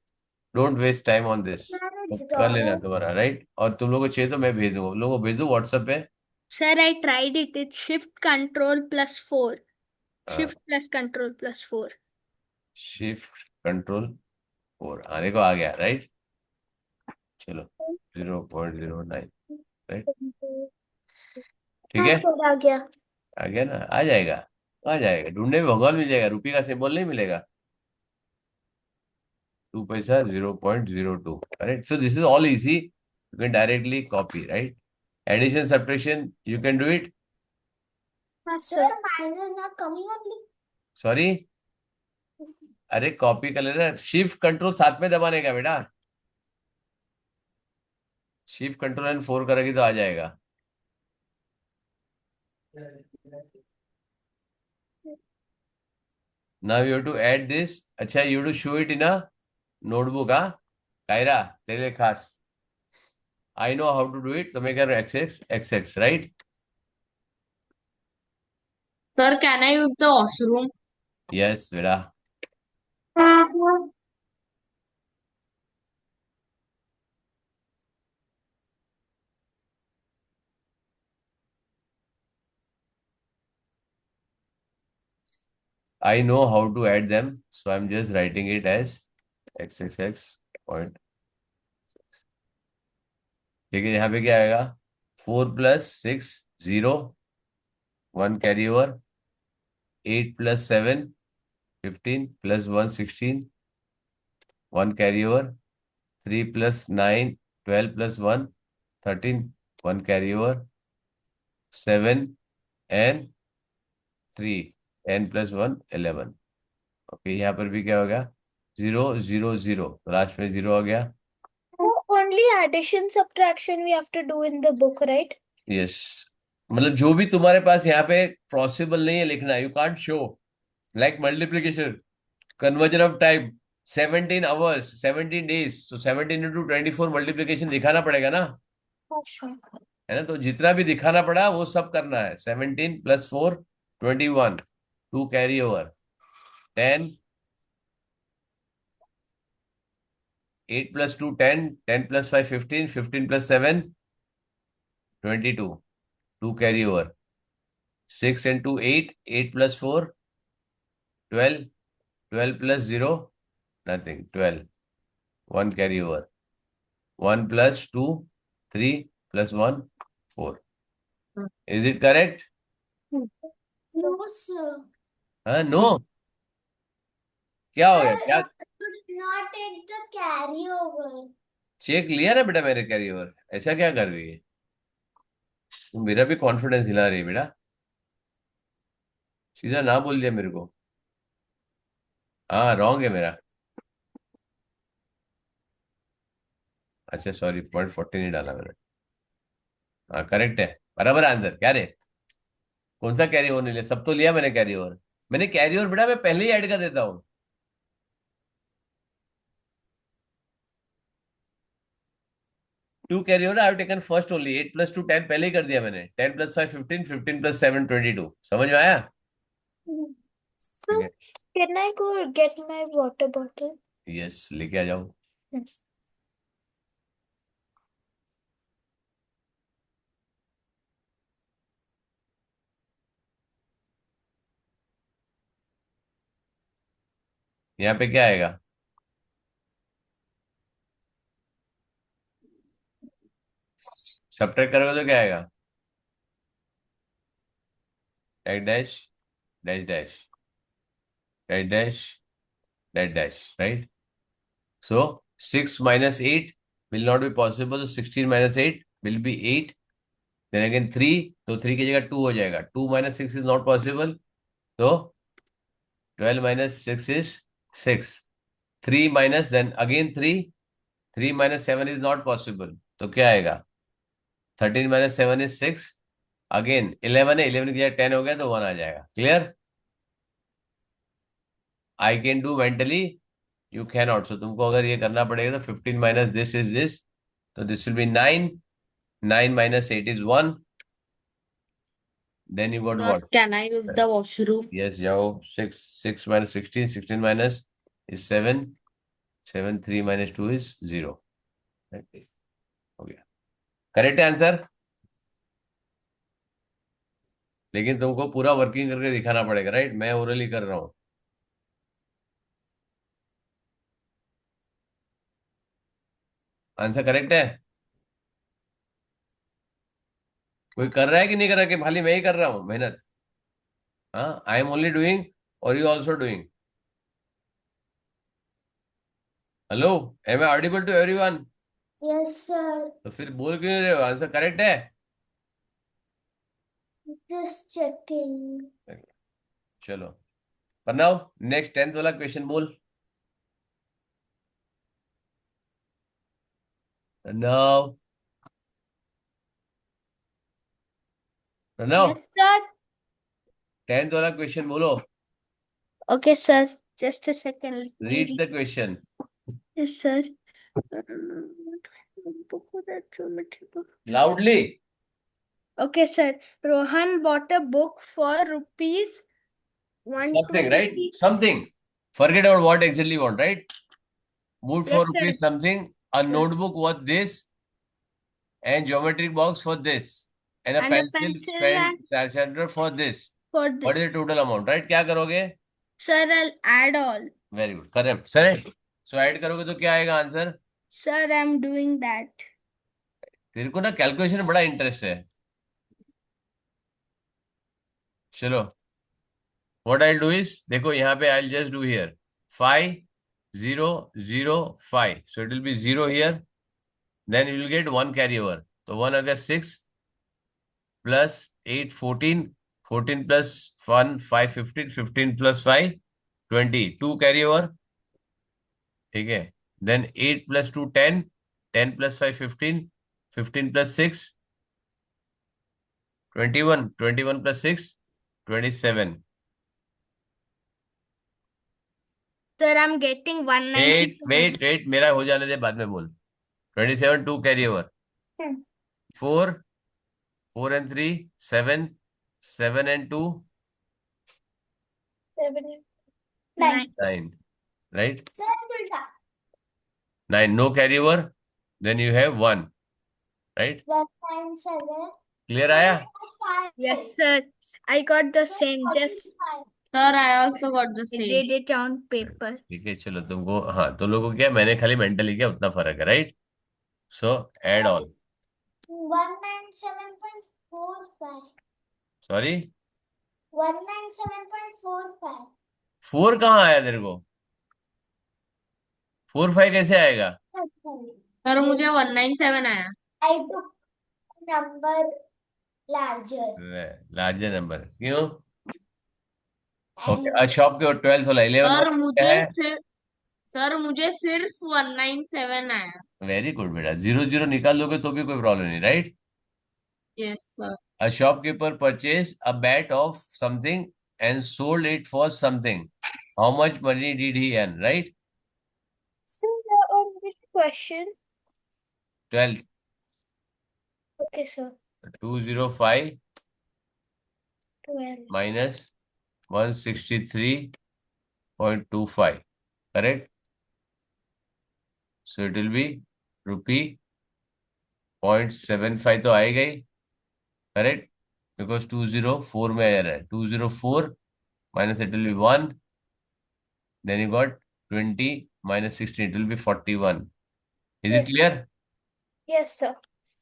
Don't waste time on this, तो कर लेना तुम्हारा, राइट? और तुम लोगों को चाहिए तो मैं भेज दूंगा, तुम लोगों को भेज दूँ व्हाट्सएप पे। sir I tried it it's shift control plus 4 shift plus control plus 4 shift control 4 आने को आ गया, राइट? चलो 0.09, राइट? ठीक हाँ है, सर आ गया. आ गया ना? आ जाएगा, आ जाएगा, ढूंढने में भगवान मिल जाएगा, रुपये का सिंबल नहीं मिलेगा। 2 paisa 0.02, correct? So this is all easy, you can directly copy, right? Addition subtraction you can do it. हाँ Sir, sir. mine is not coming only. Sorry, अरे कॉपी कर लेना, शिफ्ट कंट्रोल साथ में दबाने का बेटा। शिफ्ट कंट्रोल एंड 4 करेगी तो आ जाएगा। Now you have to add this. अच्छा, you to show it in a notebook. हाँ कायरा, तेरे लिए खास। I know how to do it, तो मैं कह रहा हूँ X X X, right? Sir, can I use the washroom? Yes बेटा। I know how to add them, so I'm just writing it as xxx point. ठीक है, यहाँ पे क्या आएगा? 4 + 6 0, 1 carry over, 8 + 7 15 + 1 16, 1 carry over, 3 + 9 12 + 1 13, 1 carry over, 7 and 3 10 + 1 11। Okay, यहाँ पर भी क्या हो गया? 0 0 0, लास्ट में 0 आ गया। Only addition subtraction we have to do in the book, right? Yes, मतलब जो भी तुम्हारे पास यहाँ पे पॉसिबल नहीं है लिखना, you can't show, like multiplication, conversion of time 17 hours 17 days, तो 17 × 24 मल्टीप्लीकेशन दिखाना पड़ेगा ना, अच्छा. है ना? तो जितना भी दिखाना पड़ा वो सब करना है। 17 + 4 21, 2 carry over, 10 8 plus 2 10, 10 plus 5 15, 15 plus 7 22, 2 carry over, 6 and 2 8, 8 plus 4 12, 12 plus 0 nothing, 12, 1 carry over, 1 plus 2 3 plus 1 4. Is it correct? No, sir. No, क्या हो गया? Sir, क्या could not take the carryover. Check लिया ना बेटा मेरे कैरी ओवर? ऐसा क्या कर रही है? तुम मेरा भी कॉन्फिडेंस हिला रही है बेटा, सीधा ना बोल दिया मेरे को। हाँ रॉन्ग है मेरा। अच्छा सॉरी, .40 नहीं डाला मैंने। हाँ करेक्ट है, बराबर आंसर। क्या रे, कौन सा कैरी ओवर नहीं लिया? सब तो लिया मैंने कैरी ओवर। मैंने कैरी ओवर बेटा मैं पहले ही ऐड कर देता हूँ। To carry over I have taken first only. 8 plus 2 10 पहले ही कर दिया मैंने। 10 plus 5 15, 15 plus 7 22। समझ में आया? So, ठीक है, can I go get my water bottle? Yes लेके आ जाओ। Yes. यहाँ पे क्या आएगा? सब्ट्रैक्ट करोगे तो क्या आएगा? Dash dash dash dash dash dash dash dash, right? So 6 minus 8 will not be possible. So 16 minus 8 will be 8. Then again 3, तो 3 की जगह 2 हो जाएगा। 2 minus 6 is not possible. So 12 minus 6 is 6. 3 minus then again 3. 3 minus 7 is not possible. तो क्या आएगा? 13 minus 7 is 6. Again 11 है, 11 की जगह 10 हो गया तो 1 आ जाएगा। Clear? I can do mentally, you cannot. So तुमको अगर ये करना पड़ेगा तो 15 minus this is this. तो this will be 9. 9 minus 8 is 1. Then you got Sir, what? can I use the washroom? Yes, जाओ। 6 minus 16, 16 minus is 7. 7 3 minus 2 is 0. हो गया, करेक्ट आंसर। लेकिन तुमको पूरा वर्किंग करके दिखाना पड़ेगा, राइट? मैं ओरली कर रहा हूँ। आंसर करेक्ट है? कोई कर रहा है कि नहीं कर रहा, कि खाली मैं ही कर रहा हूँ मेहनत? हाँ, आई एम ओनली डूइंग और you also doing. Hello, am I audible to everyone? Yes, sir. तो फिर बोल क्यों नहीं रहे हो? आंसर करेक्ट है? Just checking. चलो, पर नाउ नेक्स्ट 10th वाला क्वेश्चन बोल। Now Pranav, Yes, sir. 10th वाला क्वेश्चन बोलो। Okay, sir. Just a second. Let me read read. The question. Yes, sir. Book for that geometry book. Loudly. Okay, sir. Rohan bought a book for rupees something, right? 120. Something, forget about what exactly you want, right? Wood for Yes, sir. rupees something, a notebook worth this, and geometric box for this, and a And a pencil pencil and sharpener for this. for What is this. the total amount, right? क्या करोगे? Sir, I'll add all. Very good, correct sir. सो add करोगे तो क्या आएगा answer? Sir, I'm doing that. तेरे को ना calculation में बड़ा इंटरेस्ट है। चलो, व्हाट आई डू इज, देखो यहाँ पे I just do here 5 0 0 5, so it will be 0 here, then you will get 1 carry over. तो 1 अगर 6 plus 8 14, 14 plus 1 5 15, 15 plus 5 20, 2 carry over, ठीक है। then 8 plus 2 10, 10 plus 5 15, 15 plus 6 21, 21 plus 6 27, Sir, I'm getting 190. Wait मेरा हो जाने दे, बाद में बोल। 27 2 carry over, 4 4 and 3 7, 7 and 2 7 9. 9, right? Sir, Tulta. 9, no carry over, then you have 1, right? 1.7. Clear आया? Yes, sir. I got the same. Just Sir, I also got the I same. did it on paper. ठीक है, चलो तुमको, हाँ, तुम लोगों को क्या, मैंने खाली मेंटली किया, उतना फर्क है, राइट? सो एड ऑल. 197.45. सॉरी, 197.45. 4 कहाँ आया तेरे को? 4 5 कैसे आएगा? सर मुझे 197 आया। I took number larger. Larger number क्यों? ओके, And शॉप के 12th वाला 11 सर क्या मुझे है? सिर्फ सर मुझे सिर्फ 197 आया। वेरी गुड बेटा, 0 0 निकाल दोगे तो भी कोई प्रॉब्लम नहीं, right? Yes sir. A shopkeeper purchased a bat of something and sold it for something. How much money did he earn, right? So on which question? 12th. Okay, sir. 205 12. minus 163.25. Correct? So it will be rupee 0.75 तो आएगा ही, correct? Because 204 में error है. 204 minus it will be 1. Then you got 20 minus 16. It will be 41. Is it Yes. clear? Yes, sir.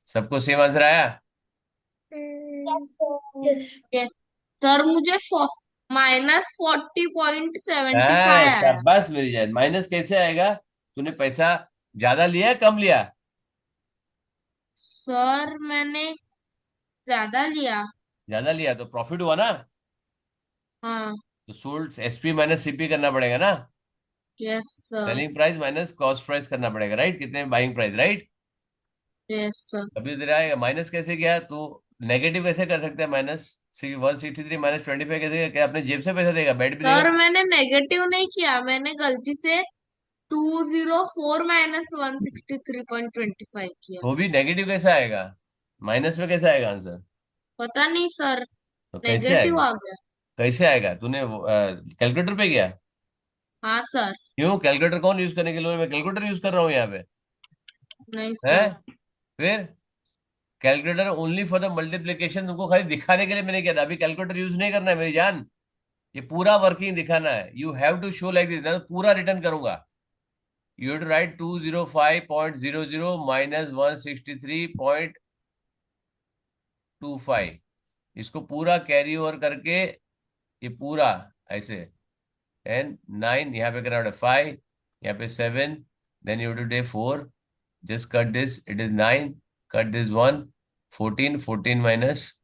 सबको same answer आया? Yes. Yes sir मुझे -40.75 हाँ, आया। बस मेरी जान, माइनस कैसे आएगा? तूने पैसा ज्यादा लिया कम लिया? सर मैंने ज्यादा लिया। ज्यादा लिया तो प्रॉफिट हुआ ना? हाँ। तो सोल्ड एसपी माइनस सीपी करना पड़ेगा ना? Yes sir. Selling price minus cost price करना पड़ेगा, राइट? कितने buying price, right? Yes sir. अभी तो तेरा आएगा माइनस कैसे किया तू? नेगेटिव कैसे कर सकते हैं? माइनस 163 माइनस 25 कैसे किया? क्या अपने जेब से पैसा देगा? बैठ भी देगा? सर मैंने नेगेटिव नहीं किया, मैंने गलती से 204 माइनस 163.25 किया। वो भी नेगेटिव कैसे आएगा? माइनस में कैसे आएगा आंसर? पता नहीं सर, तो कैसे नेगेटिव आएगा? आ गया। कैसे आएगा? तूने कैलकुलेटर पे किया? हाँ सर। क्यों? कैलकुलेटर कौन यूज करने के लिए? मैं कैलकुलेटर यूज कर रहा हूँ यहाँ पे, नहीं है? सर। फिर calculator only for the multiplication, तुमको खाली दिखाने के लिए मैंने किया था। अभी कैलकुलेटर यूज नहीं करना है मेरी जान, ये पूरा वर्किंग दिखाना है. You have to show like this, ना तो पूरा रिटर्न करूंगा. You have to write 205.00 minus 163.25. इसको पूरा कैरी ओवर करके, ये पूरा ऐसे, एंड 9 यहाँ पे करा 5, यहाँ पे 7, देन यू टू डे 4. Just cut this, it is 9, cut this 1, 14, 14 minus,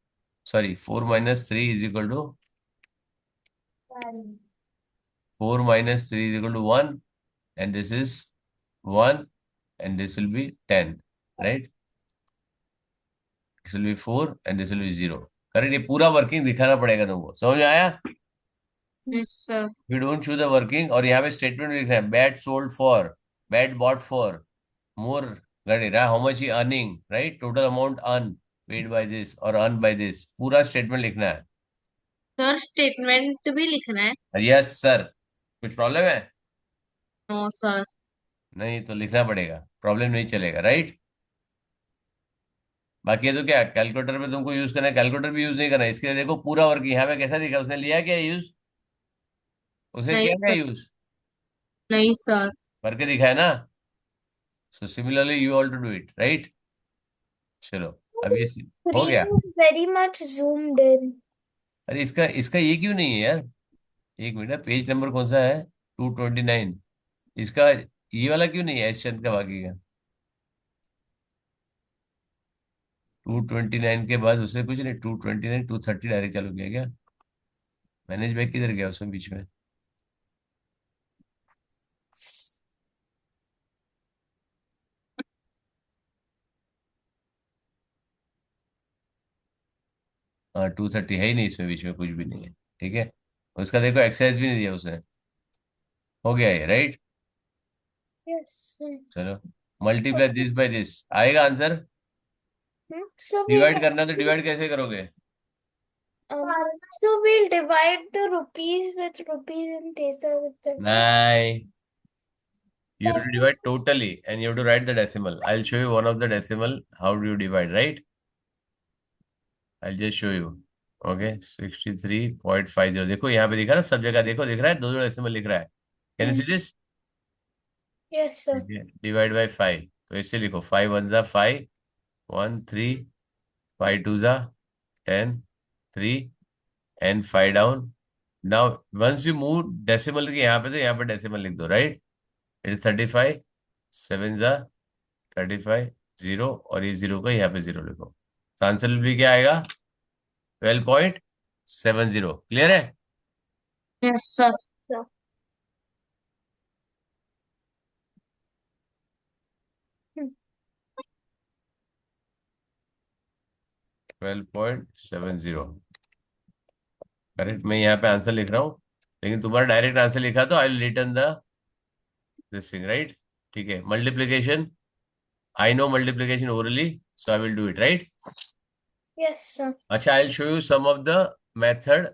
sorry, 4 minus 3 is equal to 4 minus 3 is equal to 1, and this is 1, and this will be 10, right? This will be 4 and this will be 0. करेक्ट? ये पूरा working दिखाना पड़ेगा तुमको, समझ में आया? Yes sir. We don't show the working, और यहाँ पे स्टेटमेंट लिखना है, bat sold for, bat bought for more, right? How much he earning, right? Total amount earn, paid by this और अर्न बाय दिस, पूरा स्टेटमेंट लिखना है. Sir statement भी लिखना है? Yes sir. कुछ प्रॉब्लम है? No sir. नहीं तो लिखना पड़ेगा, प्रॉब्लम नहीं चलेगा, राइट? बाकी है तो क्या, कैलकुलेटर पे तुमको यूज करना है, कैलकुलेटर भी यूज नहीं करना है. इसके लिए देखो पूरा वर्क यहाँ पे कैसा दिखा, उसने लिया क्या यूज? उसने नहीं किया क्या सर। यूज? नहीं सर। करके दिखाया ना? So similarly you all to do it, right? चलो, अब ये हो गया. Screen is very much zoomed in. अरे इसका इसका ये क्यों नहीं है यार? एक मिनट, पेज नंबर कौन सा है? 229. इसका ये वाला क्यों नहीं है एस चंद का, बाकी का? 229 के बाद उसने कुछ नहीं, 229 230 डायरेक्ट चालू किया क्या? मैनेज बैक किधर गया उसमें बीच में? हाँ, 230 है ही नहीं इसमें, बीच में कुछ भी नहीं है, ठीक है? उसका देखो एक्सरसाइज भी नहीं दिया उसने. हो गया ये, राइट? Yes, sir. चलो, मल्टीप्लाई दिस बाय दिस, आएगा आंसर. So डिवाइड करना तो डिवाइड कैसे करोगे? um, so we'll divide the rupees with rupees and paisa with paisa. नहीं, You have to divide totally and you have to write the decimal. I'll show you one of the decimal. How do you divide, right? I'll just show you. Okay, 63.50. देखो यहाँ पे दिखा ना, सब जगह देखो, दिख रहा है, दो डेसिमल लिख रहा है. Can you see this? Yes, sir. Divide by 5. तो इससे लिखो 5 1 जा 5, 1 3, 5 2 जा 10, 3 and 5 down. Now once you move decimal के यहाँ पे, तो यहाँ पे डेसिमल लिख दो, right? It is 35, 7 जा 35, 0 और ये 0 का यहाँ पे 0 लिखो. तो आंसर भी क्या आएगा? 12.70. क्लियर है? Yes sir. 12.70. करेक्ट. मैं यहाँ पे आंसर लिख रहा हूँ, लेकिन तुम्हारा डायरेक्ट आंसर लिखा तो I will return the this thing, right? ठीक है. Multiplication, I know multiplication orally, so I will do it, right? Yes, sir. अच्छा, I will show you some of the method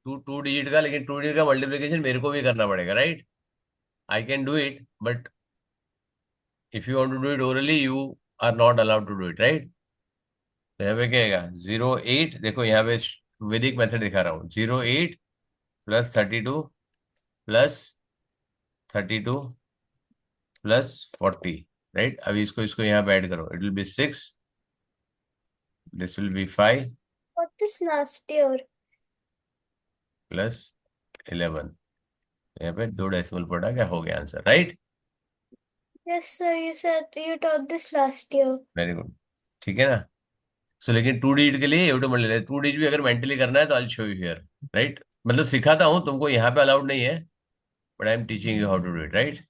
two digit का, लेकिन 2 digit का multiplication मेरे को भी करना पड़ेगा, right? I can do it, but if you want to do it orally, you are not allowed to do it, right? तो यहाँ पे क्या आएगा? 0.8. देखो यहाँ पे वैदिक मेथड दिखा रहा हूँ. 0.8 प्लस 32 प्लस 32 प्लस 40, राइट? अभी इसको इसको यहाँ पे ऐड करो. It will be 6, this will be 5 What is last year? Plus 11. यहाँ पे 2 डेसिमल पड़ा, क्या हो गया answer, right? Yes, sir. You said you taught this last year. Very good. ठीक है ना? सो लेकिन 2 डिजिट के लिए एवटो मल्टीप्लाई, 2 डिजिट भी अगर मेंटली करना है तो I show you here, right? मतलब सिखाता हूँ तुमको, यहाँ पे अलाउड नहीं है, but I am teaching you how to do it, right?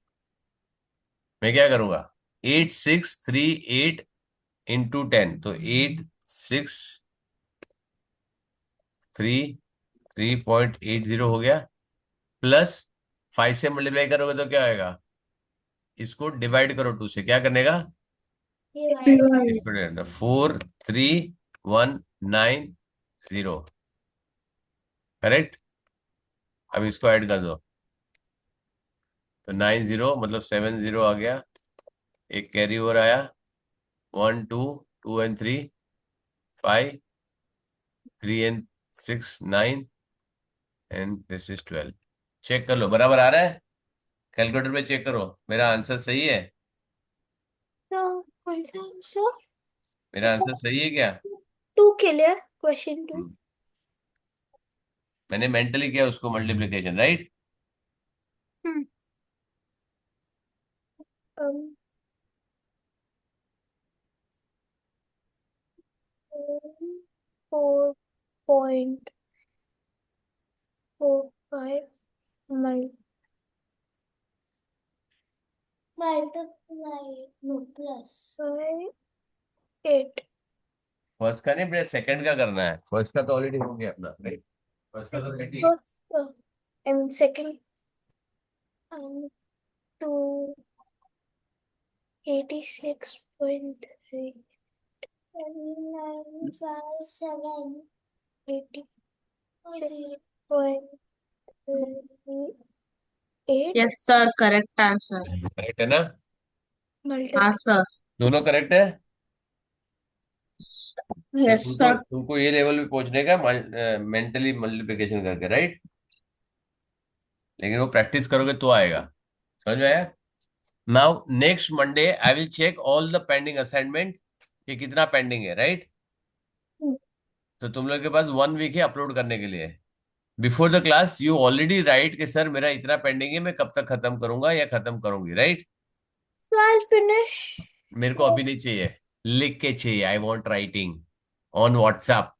मैं क्या करूंगा? 8 6 3 8 इंटू 10, तो 8 6 3 3.80 हो गया, प्लस 5 से मल्टीप्लाई करोगे तो क्या आएगा? इसको डिवाइड करो 2 से. क्या करने का? इसको डिवाइड. 4 3 1 9 0. करेक्ट. अब इसको ऐड कर दो, तो 9 0 मतलब 7 0 आ गया. एक कैरी ओवर आया, 1 2 2 and 3 5 3 and 6 9 and this is 12. चेक कर लो, बराबर आ रहा है? कैलकुलेटर पे चेक करो, मेरा आंसर सही है? So, कौन सा आंसर? मेरा Sir, आंसर सही है क्या? 2 के लिए question 2. मैंने मेंटली किया उसको multiplication, right? Um, 4.45 multiply 8. First का नहीं, सेकंड का करना है. फर्स्ट का तो ऑलरेडी हो गया अपना, राइट? फर्स्ट का तो ready. First, I mean second. 286.3. 86.38 yes sir. Correct answer. करेक्ट है ना? हाँ सर. दोनों करेक्ट है. यस तुमको सर. तुमको ये लेवल पे पहुंचने का मेंटली मल्टीप्लिकेशन करके, राइट? लेकिन वो प्रैक्टिस करोगे तो आएगा. समझ में आया? Now next Monday I will check all the pending assignment, कि कितना पेंडिंग है, राइट? तो तुम लोग के पास 1 वीक है अपलोड करने के लिए. Before the class you already right कि सर मेरा इतना पेंडिंग है, मैं कब तक खत्म करूंगा या खत्म करूंगी, राइट? So I'll finish. मेरे को अभी नहीं चाहिए, लिख के चाहिए. I want writing on WhatsApp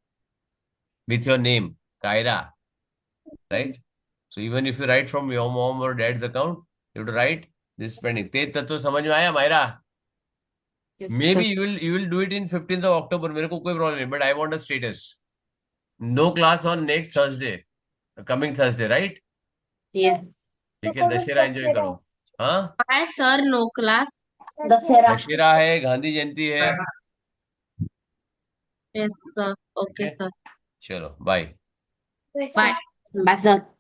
with your name, Kiara, right? So even if you write from your mom or dad's account, you have to write this pending. तेज तत्व समझ में आया Myra? Maybe you will do it in 15th of October. मेरे को कोई problem नहीं, but I want a status. No class on next Thursday, coming Thursday, right? ठीक है, दशहरा एंजॉय करो. हाँ, hi sir. No class. Dussehra है, गांधी जयंती है. Yes sir. Okay Okay. Sir. चलो bye. Yes, bye. sir. Bye sir.